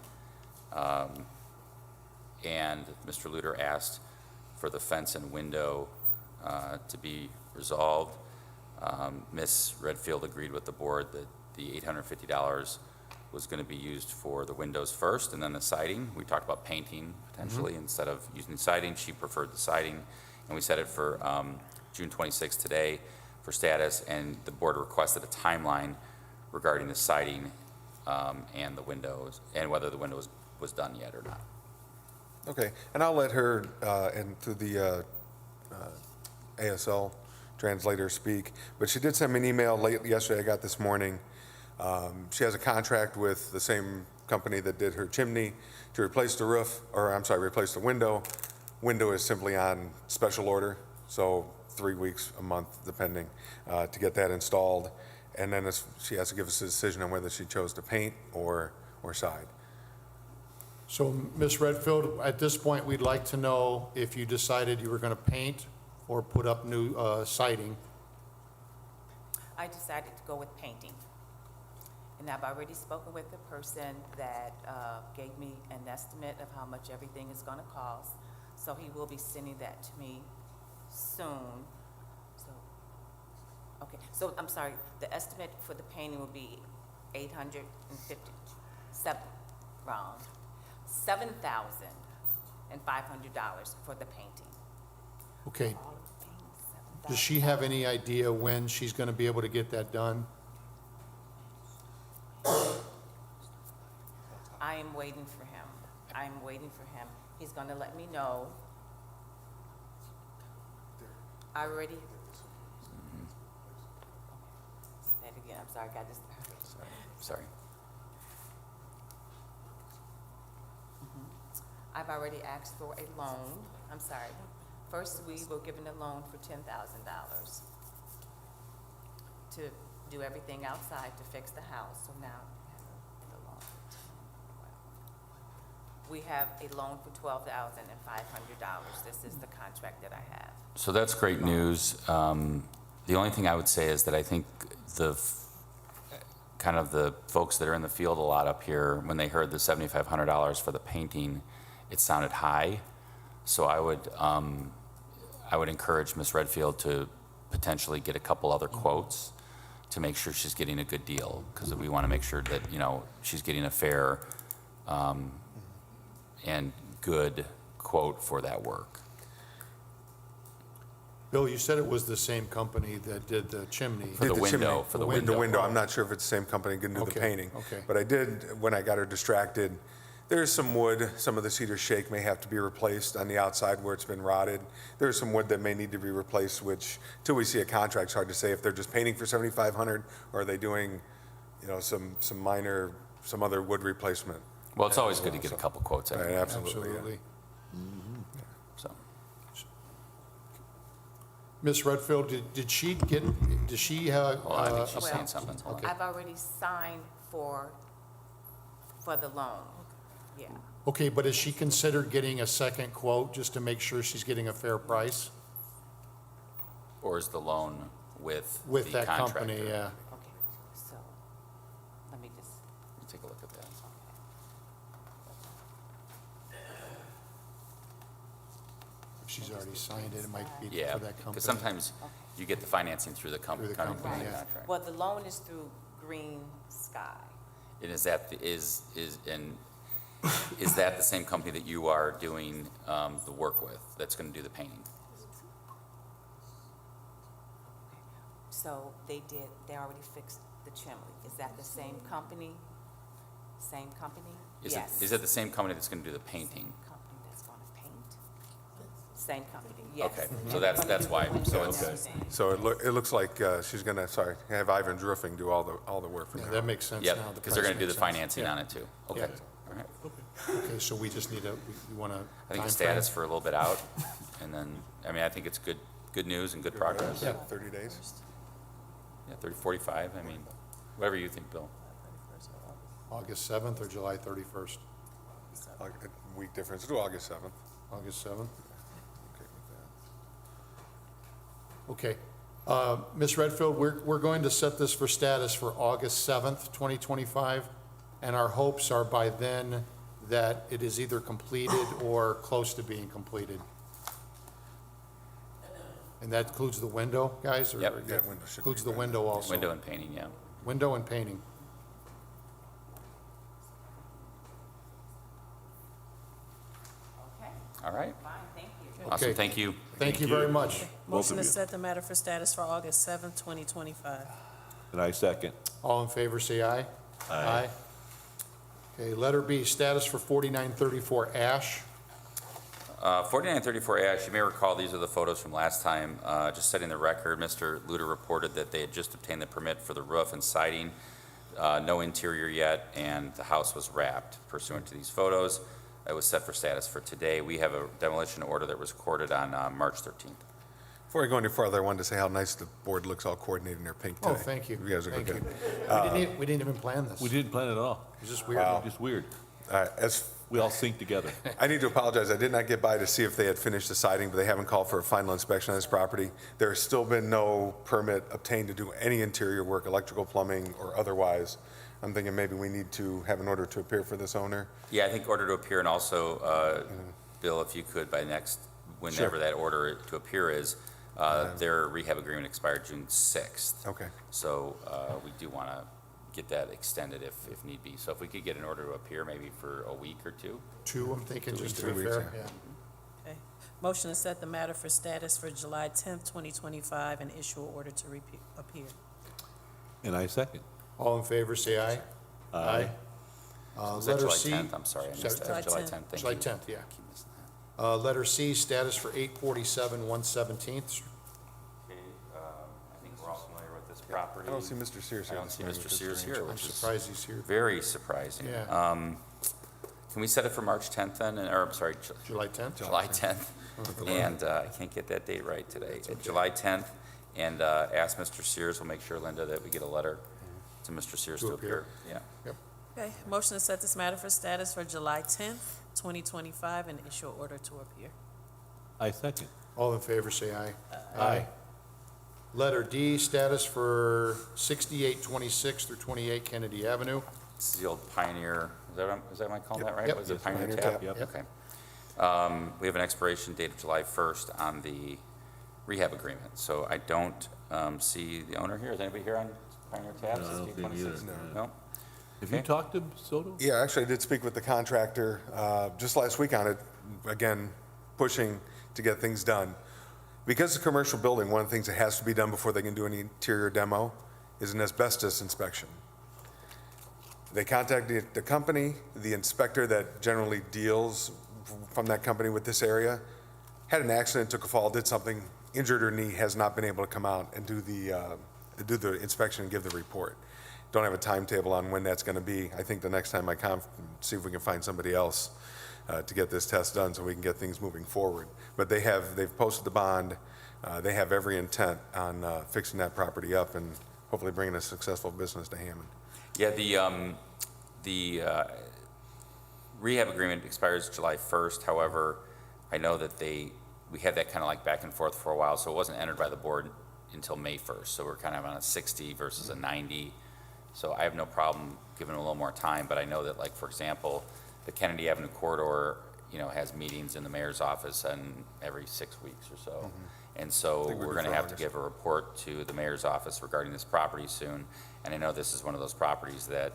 And Mr. Luter asked for the fence and window to be resolved. Ms. Redfield agreed with the board that the $850 was going to be used for the windows first and then the siding. We talked about painting potentially instead of using siding. She preferred the siding. And we set it for June 26th today for status, and the board requested a timeline regarding the siding and the windows, and whether the window was done yet or not. Okay, and I'll let her, and through the ASL translator speak, but she did send me an email late yesterday, I got this morning. She has a contract with the same company that did her chimney to replace the roof, or I'm sorry, replace the window. Window is simply on special order, so 3 weeks, a month, depending, to get that installed. And then she has to give us a decision on whether she chose to paint or side. So, Ms. Redfield, at this point, we'd like to know if you decided you were going to paint or put up new siding. I decided to go with painting. And I've already spoken with the person that gave me an estimate of how much everything is going to cost. So he will be sending that to me soon. So, okay, so I'm sorry, the estimate for the painting will be $7,500 for the painting. Okay. All of the painting, Does she have any idea when she's going to be able to get that done? I am waiting for him. He's gonna let me know. I already. Say it again, I'm sorry, I got this. Sorry. I've already asked for a loan. I'm sorry. First, we were given a loan for $10,000 to do everything outside to fix the house. So now we have the loan for we have a loan for $12,500. This is the contract that I have. So that's great news. The only thing I would say is that I think the folks that are in the field a lot up here, when they heard the $7,500 for the painting, it sounded high. So I would encourage Ms. Redfield to potentially get a couple other quotes to make sure she's getting a good deal, because we want to make sure that, she's getting a fair and good quote for that work. Bill, you said it was the same company that did the chimney. For the window, for the window. The window, I'm not sure if it's the same company can do the Okay, painting. okay. But I did, when I got her distracted, there's some wood, some of the cedar shake may have to be replaced on the outside where it's been rotted. There's some wood that may need to be replaced, which, till we see a contract, it's hard to say if they're just painting for $7,500 or are they doing, some minor, some other wood replacement. Well, it's always good to get a couple quotes. Right, Anyway, absolutely. so. Ms. Redfield, does she have? Hold on, I think she's Well, saying something. Hold on. I've already signed for the loan. Yeah. Okay, but has she considered getting a second quote just to make sure she's getting a fair price? Or is the loan with With the that contractor? company, yeah. Okay, so let me just. Let me take a look at that. If she's already signed it, it might be Yeah, for that company. because sometimes you get the financing through the Through the company company, yeah. contract. Well, the loan is through Green Sky. And is that the same company that you are doing the work with, that's going to do the painting? So they already fixed the chimney. Is that the same company? Same company? Yes. Is it the same company that's going to do the painting? Company that's gonna paint. Same company, yes. Okay, so that's why. So it's Okay. So it looks like she's gonna, have Ivan's Roofing do all the work from Yeah, there. that makes sense now. Yep, The because they're going to do price the makes sense. financing Yeah. on it too. Okay, Yeah. all right. Okay, so we just need we want to. I think the status for a little bit out, and then, I think it's good news and good progress. Yeah, 30 days. Yeah, 30, 45, whatever you think, Bill. August 7th or July 31st? A week difference, do August 7th. August 7th? Okay with that. Okay. Ms. Redfield, we're going to set this for status for August 7th, 2025, and our hopes are by then that it is either completed or close to being completed. And that includes the window, guys? or Yep. that Yeah, window should be Includes the ready. window also? Window and painting, yeah. Window and painting. Okay, All right, fine, thank you. awesome, Okay. thank you. Thank you very much. Motion to of you. set the matter for status for August 7th, 2025. And I second. All in favor, say aye. Aye. Okay, letter B, status for 4934 Ash. 4934 Ash, you may recall, these are the photos from last time. Just setting the record, Mr. Luter reported that they had just obtained the permit for the roof and siding, no interior yet, and the house was wrapped pursuant to these photos. It was set for status for today. We have a demolition order that was recorded on March 13th. Before I go any further, I wanted to say how nice the board looks all coordinated in their pink today. Oh, thank you. You guys are Thank good. you. We didn't even plan this. We didn't plan it at all. It's just weird. Wow. Just weird. All right, as We all sync together. I need to apologize. I did not get by to see if they had finished the siding, but they haven't called for a final inspection on this property. There has still been no permit obtained to do any interior work, electrical, plumbing, or otherwise. I'm thinking maybe we need to have an order to appear for this owner. Yeah, I think order to appear, and also, Bill, if you could by whenever that order to appear is, their rehab agreement expired June 6th. Okay. So we do want to get that extended if need be. So if we could get an order to appear maybe for a week or two. 2, I'm thinking, just to 2 be weeks, fair. yeah. Yeah. Okay. Motion to set the matter for status for July 10th, 2025, and issue an order to appear. And I second. All in favor, say aye. Aye. Was that Letter July C. 10th? I'm sorry, I missed July that. July 10th. 10th, thank July you. 10th, yeah. Keep missing that. Letter C, status for 847 117th. Okay, I think we're all familiar with this property. I don't see Mr. Sears I here. don't see this Mr. morning, Sears here, I'm which is surprised he's here. very surprising. Yeah. Can we set it for March 10th then, or, I'm sorry, July 10th? July 10th? And I can't get that date right today. July 10th, and ask Mr. Sears, we'll make sure, Linda, that we get a letter to Mr. Sears To to appear. appear. Yeah. Okay, motion to set this matter for status for July 10th, 2025, and issue an order to appear. I second. All in favor, say aye. Aye. Letter D, status for 6826 through 28 Kennedy Avenue. This is the old Pioneer, is that, am I calling that right? Yep. Was it Yes, Pioneer Pioneer Tap? Tap. Yep. Okay. We have an expiration date of July 1st on the rehab agreement, so I don't see the owner here. Is anybody here on Pioneer Tap? No, I don't think 6826? either. No? Have you Okay. talked to Soto? Yeah, actually, I did speak with the contractor just last week on it, again, pushing to get things done. Because it's a commercial building, one of the things that has to be done before they can do any interior demo is an asbestos inspection. They contacted the company, the inspector that generally deals from that company with this area, had an accident, took a fall, did something, injured her knee, has not been able to come out and do the inspection and give the report. Don't have a timetable on when that's going to be. I think the next time I come, see if we can find somebody else to get this test done so we can get things moving forward. But they've posted the bond. They have every intent on fixing that property up and hopefully bringing a successful business to Hammond. Yeah, the rehab agreement expires July 1st. However, I know that we had that kind of like back and forth for a while, so it wasn't entered by the board until May 1st. So we're kind of on a 60 versus a 90. So I have no problem giving them a little more time, but I know that, like, for example, the Kennedy Avenue corridor, has meetings in the mayor's office and every 6 weeks or so. And so think we're we're due going to for have to August. give a report to the mayor's office regarding this property soon. And I know this is one of those properties that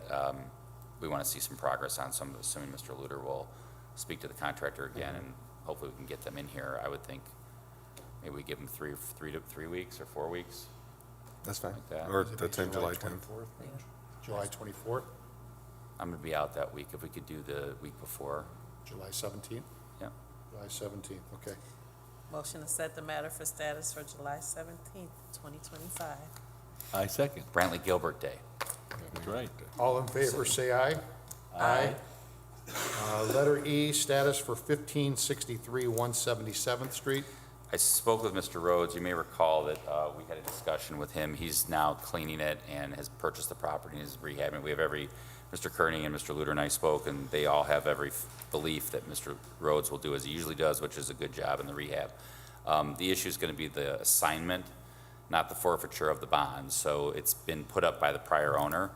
we want to see some progress on. So I'm assuming Mr. Luter will speak to the contractor again, and hopefully we can get them in here. I would think maybe we give them 3 weeks or 4 weeks. That's fine. Like that. Or Is it that same July 10th. 24th? July 24th, I'm going to be out that week if we could do the week before. July 17th? Yeah. July 17th, okay. Motion to set the matter for status for July 17th, 2025. I second. Brantley Gilbert Day. That's right. All in favor, say aye. Aye. Letter E, status for 1563 177th Street. I spoke with Mr. Rhodes. You may recall that we had a discussion with him. He's now cleaning it and has purchased the property and is rehabbing it. We have Mr. Kearney and Mr. Luter and I spoke, and they all have every belief that Mr. Rhodes will do as he usually does, which is a good job in the rehab. The issue is going to be the assignment, not the forfeiture of the bond. So it's been put up by the prior owner,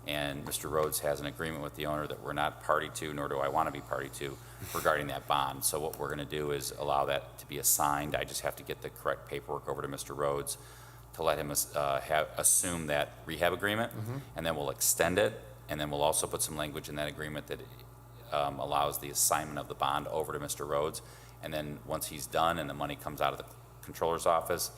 and Mr. Rhodes has an agreement with the owner that we're not party to, nor do I want to be party to, regarding that bond. So what we're going to do is allow that to be assigned. I just have to get the correct paperwork over to Mr. Rhodes to let him assume that rehab agreement, and then we'll extend it, and then we'll also put some language in that agreement that allows the assignment of the bond over to Mr. Rhodes. And then once he's done and the money comes out of the controller's office,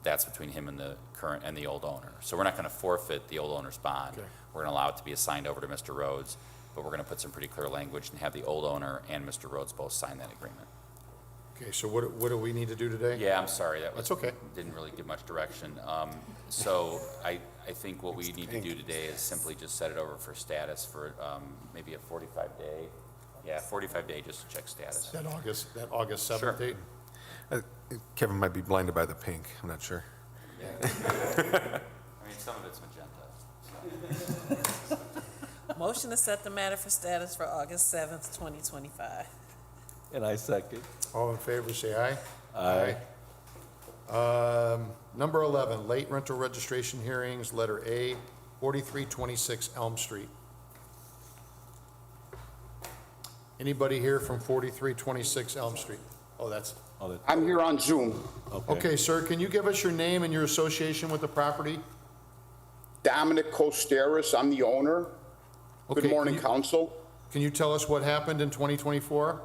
that's between him and the current and the old owner. So we're not going to forfeit the old owner's bond. Okay. We're going to allow it to be assigned over to Mr. Rhodes, but we're going to put some pretty clear language and have the old owner and Mr. Rhodes both sign that agreement. Okay, so what do we need to do today? Yeah, I'm sorry, that was. That's okay. Didn't really give much direction. So I think what we need to do today is simply just set it over for status for maybe a 45-day, 45-day just to check status. That August 7th Sure. date? Kevin might be blinded by the pink, I'm not sure. I mean, some of it's magenta. Motion to set the matter for status for August 7th, 2025. And I second. All in favor, say aye. Aye. Number 11, late rental registration hearings, letter A, 4326 Elm Street. Anybody here from 4326 Elm Street? Oh, that's, I'm here on Zoom. okay, sir, can you give us your name and your association with the property? Dominic Costeris, I'm the owner. Okay, Good morning, can you- council. Can you tell us what happened in 2024?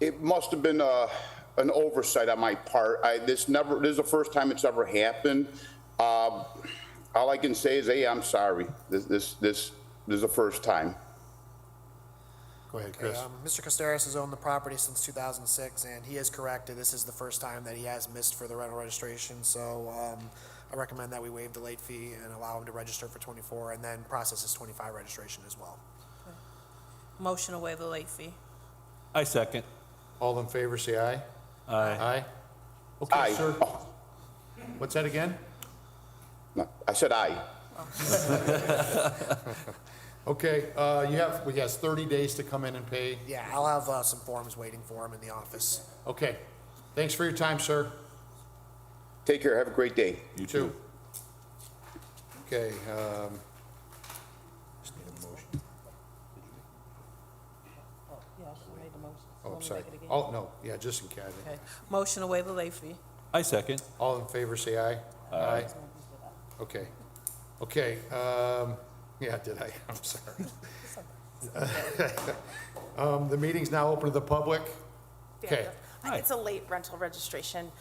It must have been an oversight on my part. This is the first time it's ever happened. All I can say is, hey, I'm sorry. This is the first time. Go ahead, Chris. Mr. Costeris has owned the property since 2006, and he is correct. This is the first time that he has missed for the rental registration, so I recommend that we waive the late fee and allow him to register for 24 and then process his 25 registration as well. Motion to waive the late fee. I second. All in favor, say aye. Aye. Aye? Okay, Aye. sir. What's that again? No, I said aye. Okay, he has 30 days to come in and pay. Yeah, I'll have some forms waiting for him in the office. Okay, thanks for your time, sir. Take care. Have a great day. You too. Okay, just need a motion. Yeah, I should make the motion. Oh, I'm Want me to sorry. make it again? Oh, no, yeah, just in case. Okay. Motion to waive the late fee. I second. All in favor, say aye. Aye. Okay, okay, yeah, did I? I'm sorry. The meeting's now open to the public. Okay. Hi. It's a late rental registration.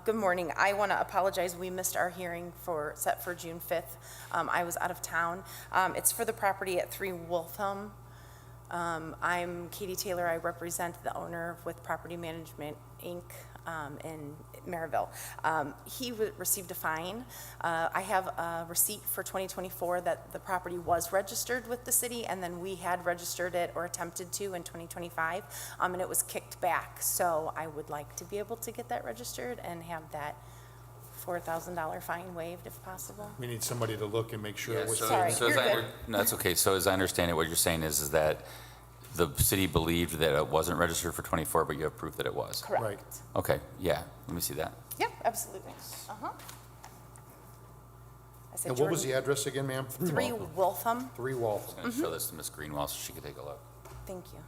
Good morning. I want to apologize. We missed our hearing set for June 5th. I was out of town. It's for the property at 3 Wolfham. I'm Katie Taylor. I represent the owner with Property Management, Inc. In Maryville. He received a fine. I have a receipt for 2024 that the property was registered with the city, and then we had registered it or attempted to in 2025, and it was kicked back. So I would like to be able to get that registered and have that $4,000 fine waived if possible. We need somebody to look and make sure it was. Sorry, So as you're I good. no, that's okay. So as I understand it, what you're saying is that the city believed that it wasn't registered for 24, but you have proof that it was. Correct. Right. Okay, yeah, let me see that. Yep, absolutely. I said And what was Jordan- the address again, ma'am? 3 Wolfham. 3 Waltham. I'm going to show this to Ms. Greenwell so she can take a look. Thank you.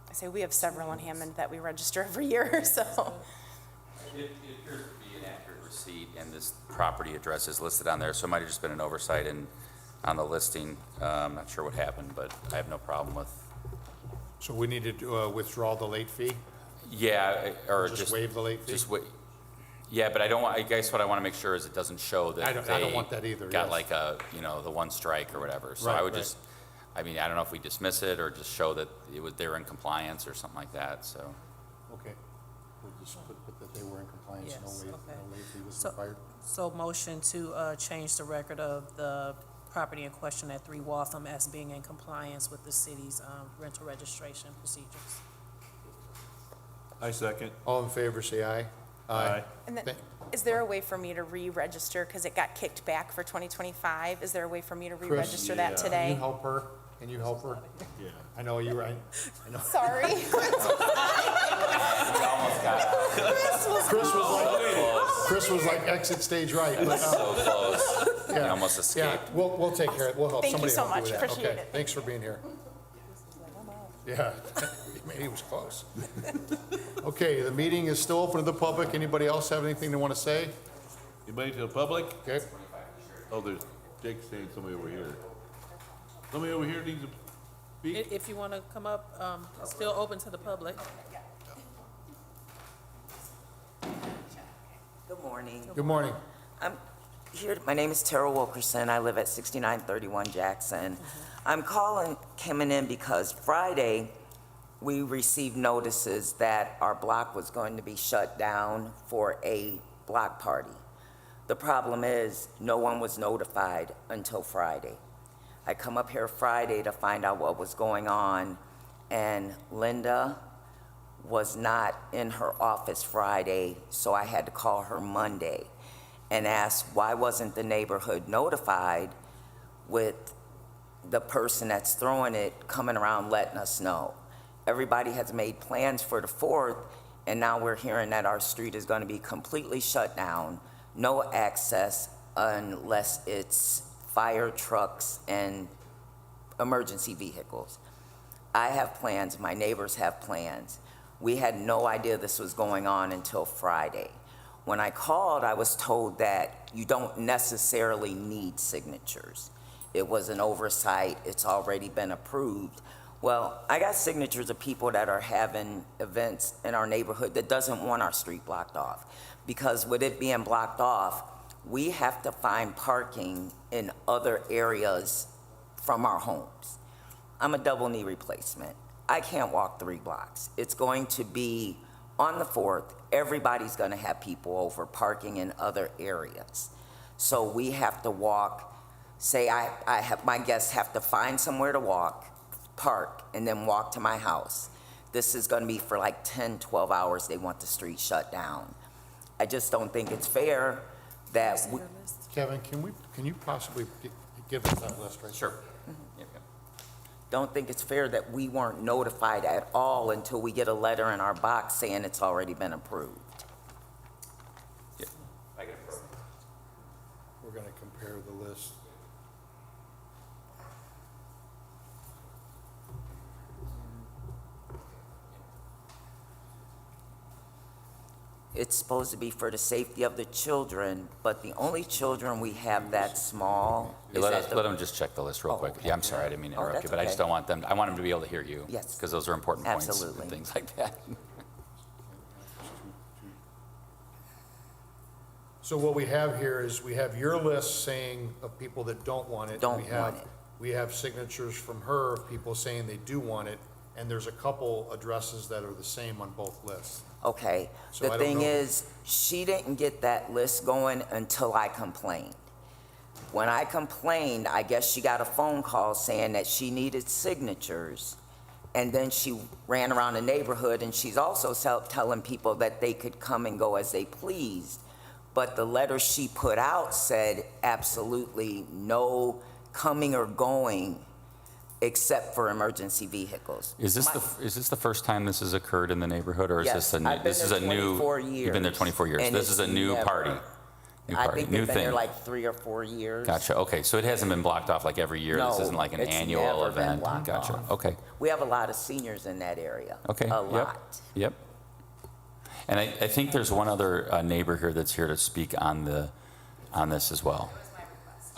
I say we have several in Hammond that we register every year, so. It appears to be an accurate receipt, and this property address is listed on there, so it might have just been an oversight on the listing. I'm not sure what happened, but I have no problem with, So we need to withdraw the late fee? yeah, or Just just. waive the late fee? Just wait. Yeah, but I don't want, I guess what I want to make sure is it doesn't show that I don't want that either, got yes. like the one strike or whatever. So Right, I would right. just, I mean, I don't know if we dismiss it or just show that they were in compliance or something like that, so. Okay. We'll just put that they were in compliance, Yes, okay. no late fee was So- required. So motion to change the record of the property in question at 3 Waltham as being in compliance with the city's rental registration procedures. I second. All in favor, say aye. Aye. And then, Thank- is there a way for me to re-register, because it got kicked back for 2025? Is there a way for me to re-register that Can you today? help her? Can you help her? Yeah. I know you're right. I know. Sorry. Chris was like exit stage right. but, So close. You yeah. almost Yeah, escaped. we'll take care of it. We'll help. Thank you Somebody so help you much. with that. Appreciate Okay, it. thanks for being here. Yeah, he was close. Okay, the meeting is still open to the public. Anybody else have anything they want to say? Anybody to the public? Okay, Oh, there's Jake saying somebody over here. Somebody over here needs to speak? If you want to come up, it's still open to the public. Good morning. good morning. here, my name is Tara Wilkerson. I live at 6931 Jackson. I'm coming in because Friday, we received notices that our block was going to be shut down for a block party. The problem is, no one was notified until Friday. I come up here Friday to find out what was going on, and Linda was not in her office Friday, so I had to call her Monday and ask why wasn't the neighborhood notified with the person that's throwing it coming around letting us know. Everybody has made plans for the 4th, and now we're hearing that our street is going to be completely shut down, no access unless it's fire trucks and emergency vehicles. I have plans, my neighbors have plans. We had no idea this was going on until Friday. When I called, I was told that you don't necessarily need signatures. It was an oversight, it's already been approved. Well, I got signatures of people that are having events in our neighborhood that doesn't want our street blocked off. Because with it being blocked off, we have to find parking in other areas from our homes. I'm a double knee replacement. I can't walk 3 blocks. It's going to be on the 4th, everybody's gonna have people over parking in other areas. So we have to walk, say my guests have to find somewhere to walk, park, and then walk to my house. This is gonna be for like 10, 12 hours, they want the street shut down. I just don't think it's fair that we. Kevin, can you possibly give us that list right? Sure. Don't think it's fair that we weren't notified at all until we get a letter in our box saying it's already been approved. Yeah. I get it. We're going to compare the list. It's supposed to be for the safety of the children, but the only children we have that small is Let them just check the list real quick. okay. Yeah, I'm sorry, I didn't mean to Oh, interrupt you, that's but I just okay. don't want them, I want them to be able to hear you. Yes. Because those are important points Absolutely. and things like that. So what we have here is we have your list saying of people that don't want it. Don't want it. We have signatures from her of people saying they do want it, and there's a couple addresses that are the same on both lists. Okay, So I the don't thing know. is, she didn't get that list going until I complained. When I complained, I guess she got a phone call saying that she needed signatures, and then she ran around the neighborhood, and she's also telling people that they could come and go as they pleased. But the letter she put out said absolutely no coming or going except for emergency vehicles. Is this the first time this has occurred in the neighborhood, or is Yes, this a new? I've been This is there a new. 24 You've been there years, 24 years. and This is a it's new never- party. New I party, think new they've been thing. there like 3 or 4 years. Gotcha. Okay, so it hasn't been blocked off like every year. This No, isn't like an it's annual never been event. blocked Gotcha. off. Okay. We have a lot of seniors in that area. Okay. A Yep. lot. Yep. And I think there's one other neighbor here that's here to speak on this as well.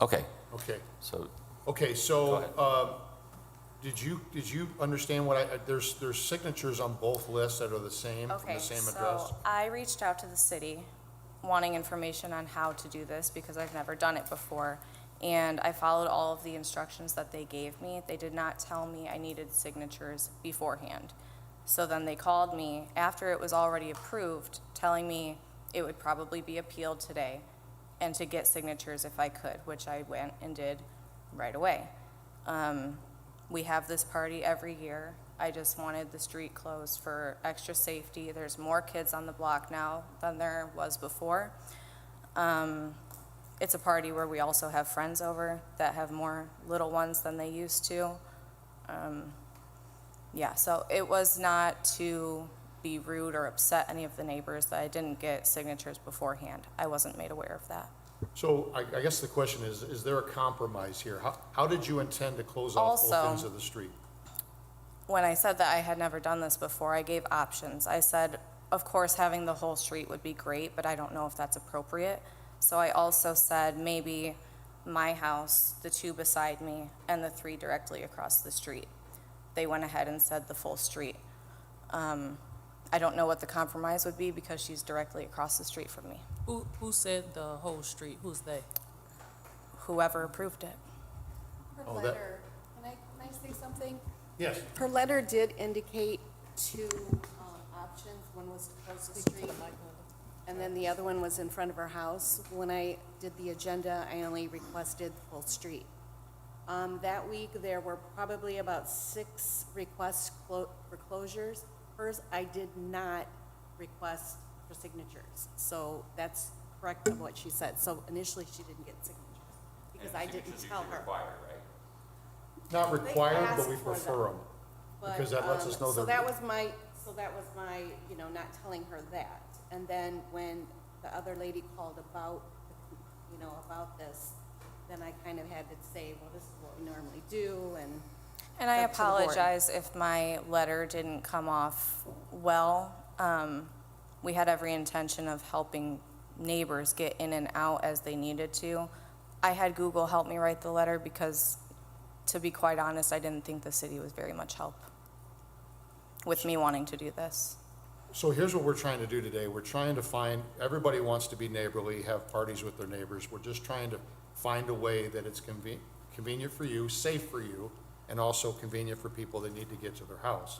Okay. Okay. So Okay, Go so, did you understand what there's signatures on both lists that are the same, from Okay, the same address? so I reached out to the city wanting information on how to do this because I've never done it before. And I followed all of the instructions that they gave me. They did not tell me I needed signatures beforehand. So then they called me after it was already approved, telling me it would probably be appealed today and to get signatures if I could, which I went and did right away. We have this party every year. I just wanted the street closed for extra safety. There's more kids on the block now than there was before. It's a party where we also have friends over that have more little ones than they used to. Yeah, so it was not to be rude or upset any of the neighbors that I didn't get signatures beforehand. I wasn't made aware of that. So I guess the question is there a compromise here? How did you intend to close off both Also- ends of the street? When I said that I had never done this before, I gave options. I said, of course, having the whole street would be great, but I don't know if that's appropriate. So I also said maybe my house, the 2 beside me, and the 3 directly across the street. They went ahead and said the full street. I don't know what the compromise would be because she's directly across the street from me. Who said the whole street? Who's they? whoever approved it. Her Oh, that- letter, can I say something? Yes. Her letter did indicate two options. One was to close the street, and then the other one was in front of her house. When I did the agenda, I only requested the full street. That week, there were probably about 6 requests for closures. Hers, I did not request for signatures. So that's correct of what she said. So initially, she didn't get signatures because I didn't tell her. Not required, but asked we for prefer them, because that lets us know So they're. that was my, not telling her that. And then when the other lady called about, about this, then I kind of had to say, well, this is what we normally do, And I up to the board. apologize if my letter didn't come off well. We had every intention of helping neighbors get in and out as they needed to. I had Google help me write the letter because, to be quite honest, I didn't think the city was very much help with me wanting to do this. So here's what we're trying to do today. We're trying to find, everybody wants to be neighborly, have parties with their neighbors. We're just trying to find a way that it's convenient for you, safe for you, and also convenient for people that need to get to their house.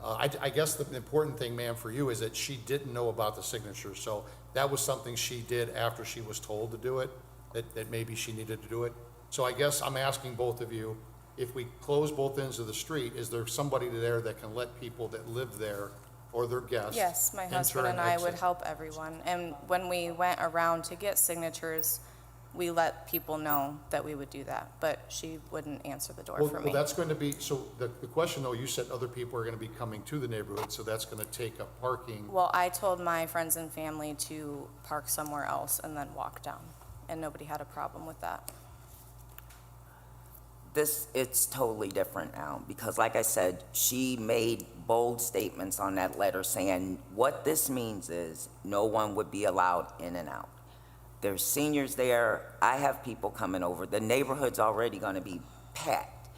I guess the important thing, ma'am, for you is that she didn't know about the signature. So that was something she did after she was told to do it, that maybe she needed to do it. So I guess I'm asking both of you, if we close both ends of the street, is there somebody there that can let people that live there or their guests? Yes, my enter husband and I would exit? help everyone. And when we went around to get signatures, we let people know that we would do that, but she wouldn't answer the door for me. Well, that's going to be, so the question though, you said other people are going to be coming to the neighborhood, so that's going to take up parking. Well, I told my friends and family to park somewhere else and then walk down, and nobody had a problem with that. It's totally different now, because like I said, she made bold statements on that letter saying what this means is no one would be allowed in and out. There's seniors there, I have people coming over, the neighborhood's already gonna be packed.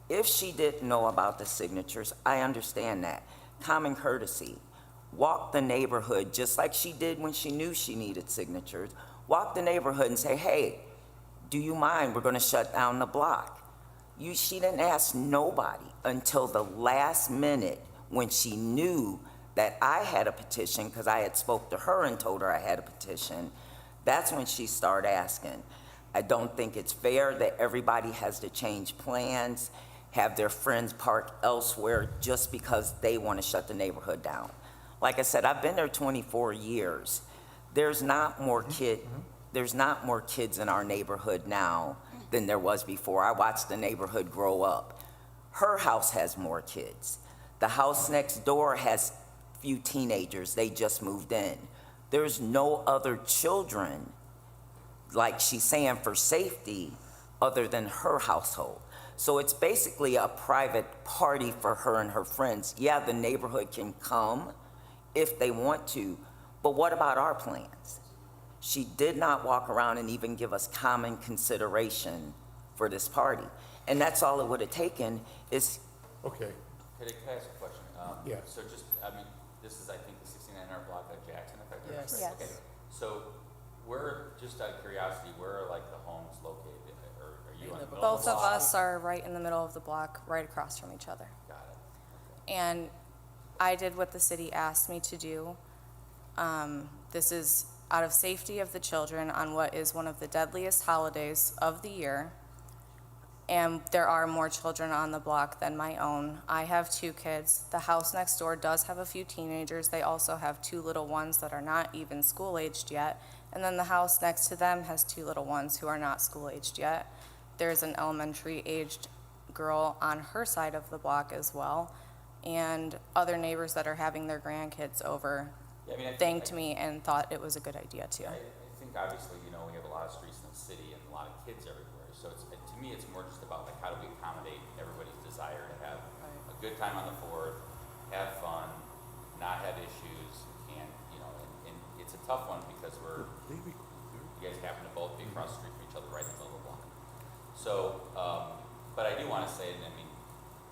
If she didn't know about the signatures, I understand that. Common courtesy, walk the neighborhood just like she did when she knew she needed signatures. Walk the neighborhood and say, hey, do you mind, we're gonna shut down the block. She didn't ask nobody until the last minute when she knew that I had a petition, because I had spoke to her and told her I had a petition. That's when she started asking. I don't think it's fair that everybody has to change plans, have their friends park elsewhere just because they want to shut the neighborhood down. Like I said, I've been there 24 years. There's not more kids in our neighborhood now than there was before. I watched the neighborhood grow up. Her house has more kids. The house next door has few teenagers. They just moved in. There's no other children, like she's saying, for safety other than her household. So it's basically a private party for her and her friends. Yeah, the neighborhood can come if they want to, but what about our plans? She did not walk around and even give us common consideration for this party. And that's all it would have taken is... Okay. Could I ask a question? Yeah. So just, this is, I think, the 6900 block of Jackson, if I remember Yes. correctly. Okay. So where, just out of curiosity, where are like the homes located? Or are you on the middle of Both the of block? us are right in the middle of the block, right across from each other. Got it. And I did what the city asked me to do. This is out of safety of the children on what is one of the deadliest holidays of the year. And there are more children on the block than my own. I have 2 kids. The house next door does have a few teenagers. They also have 2 little ones that are not even school-aged yet. And then the house next to them has 2 little ones who are not school-aged yet. There's an elementary-aged girl on her side of the block as well. And other neighbors that are having their grandkids over Yeah, thanked me and thought it was a good idea too. I think obviously, we have a lot of streets in the city and a lot of kids everywhere. So to me, it's more just about like how do we accommodate everybody's desire to have a good time on the 4th, have fun, not have issues, and and it's a tough one because you guys happen to both be across the street from each other right in the middle of the block. So, but I do want to say, and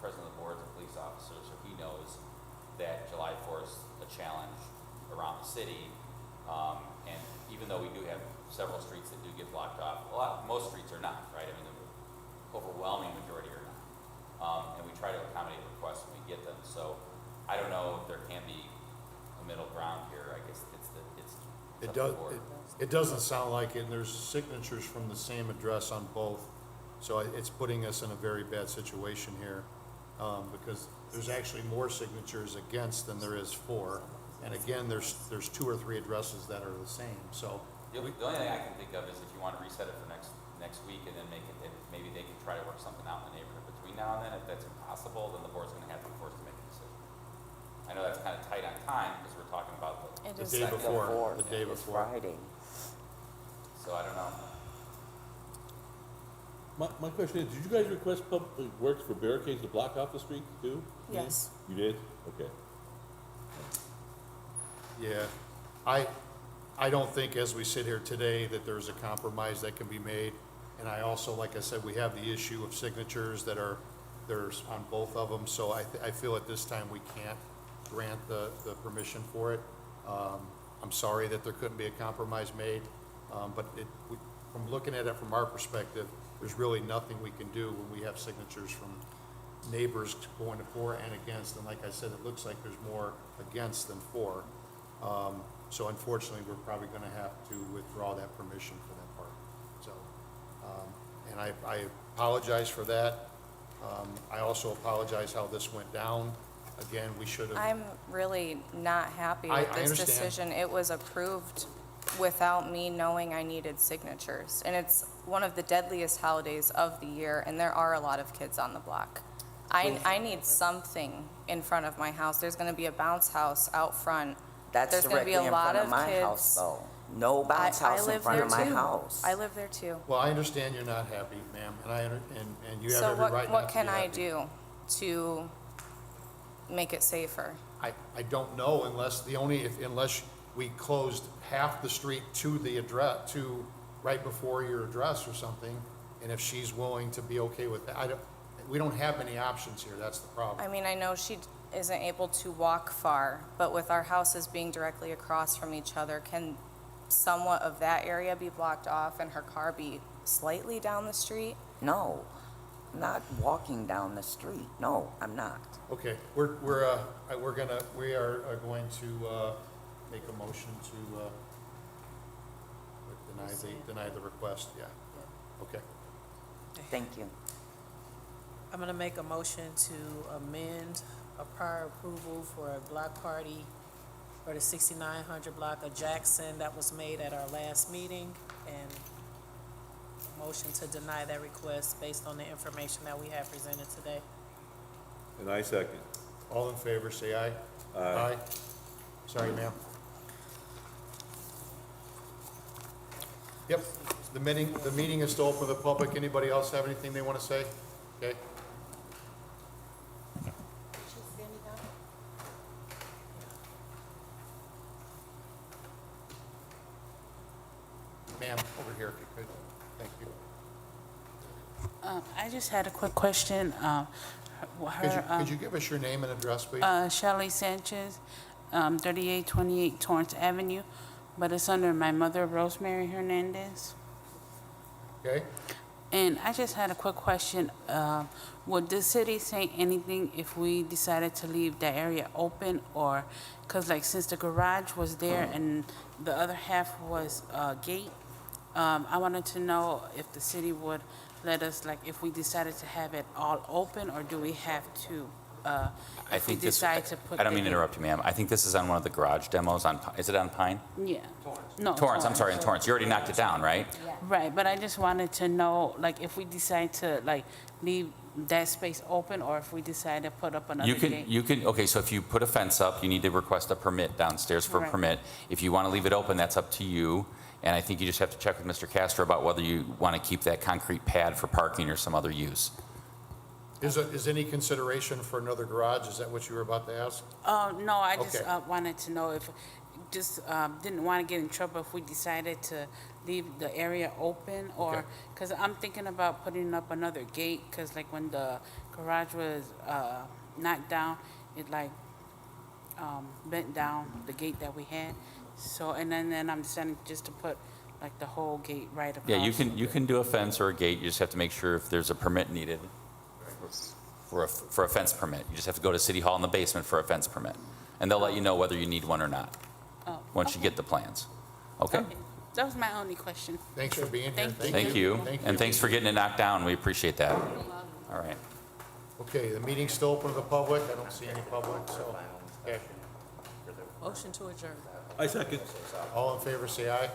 President of the Board is a police officer, so he knows that July 4th is a challenge around the city. And even though we do have several streets that do get blocked off, most streets are not, right? I mean, the overwhelming majority are not. And we try to accommodate requests when we get them. So I don't know if there can be a middle ground here. I guess It up to the does, board. it doesn't sound like it, and there's signatures from the same address on both. So it's putting us in a very bad situation here, because there's actually more signatures against than there is for. And again, there's 2 or 3 addresses that are the same, so. The only thing I can think of is if you want to reset it for next week and then make it, maybe they can try to work something out in the neighborhood between now and then. If that's impossible, then the board's going to have to be forced to make a decision. I know that's kind of tight on time because we're talking about The day before, the day It's before. Friday. so I don't know. My question is, did you guys request public works for barricades to block off the street too? Yes. You did? Okay. Yeah, I don't think as we sit here today that there's a compromise that can be made. And I also, like I said, we have the issue of signatures there's on both of them. So I feel at this time we can't grant the permission for it. I'm sorry that there couldn't be a compromise made, but from looking at it from our perspective, there's really nothing we can do when we have signatures from neighbors going to for and against. And like I said, it looks like there's more against than for. So unfortunately, we're probably going to have to withdraw that permission for that part. So, and I apologize for that. I also apologize how this went down. Again, we should have. I'm really not happy I with this understand. decision. It was approved without me knowing I needed signatures. And it's one of the deadliest holidays of the year, and there are a lot of kids on the block. I need something in front of my house. There's gonna be a bounce house out front. That's There's gonna be directly a in lot front of of my kids. house, though. No bounce house in front of my house. I live there too. Well, I understand you're not happy, ma'am, and you have So every right not to be what can I happy. do to make it safer? I don't know unless unless we closed half the street to the address, to right before your address or something, and if she's willing to be okay with that. We don't have many options here, that's the problem. I mean, I know she isn't able to walk far, but with our houses being directly across from each other, can somewhat of that area be blocked off and her car be slightly down the street? No, I'm not walking down the street. No, I'm not. Okay, we are going to make a motion to deny the request, yeah. Okay. Thank you. I'm gonna make a motion to amend a prior approval for a block party for the 6900 block of Jackson that was made at our last meeting, and motion to deny that request based on the information that we have presented today. And I second. All in favor, say aye. Aye. Sorry, ma'am. Yep, the meeting is still open to the public. Anybody else have anything they want to say? Okay. Ma'am, over here if you could. Thank you. I just had a quick question. Could you give us your name and address, please? Shelley Sanchez, 3828 Torrance Avenue, but it's under my mother, Rosemary Hernandez. Okay. And I just had a quick question. Would the city say anything if we decided to leave that area open, or, because like since the garage was there and the other half was gate, I wanted to know if the city would let us, like if we decided to have it all open, or do we have to, if we decide to put I don't the mean to gate- interrupt you, ma'am. I think this is on one of the garage demos on, is it on Pine? Yeah. No, Torrance, I'm sorry, in Torrance. You already knocked it down, right? Right, but I just wanted to know, like, if we decide to, like, leave that space open, or if we decide to put up another gate. Okay, so if you put a fence up, you need to request a permit downstairs for a Right. permit. If you want to leave it open, that's up to you. And I think you just have to check with Mr. Castro about whether you want to keep that concrete pad for parking or some other use. Is any consideration for another garage? Is that what you were about to ask? No, I just Okay. wanted to know if, didn't want to get in trouble if we decided to leave the area open, or, Okay. because I'm thinking about putting up another gate, because like when the garage was knocked down, it like bent down the gate that we had. So, and then I'm deciding just to put like the whole gate right across. Yeah, you can do a fence or a gate, you just have to make sure if there's a permit needed for a fence permit. You just have to go to City Hall in the basement for a fence permit. And they'll let you know whether you need one or not, Oh, once you get the plans. Okay? okay. That was my only question. Thanks for being here. Thank you, and thanks for getting it knocked down, we appreciate that. All right. Okay, the meeting's still open to the public. I don't see any public, so, okay. Motion to adjourn. I second. All in favor, say aye.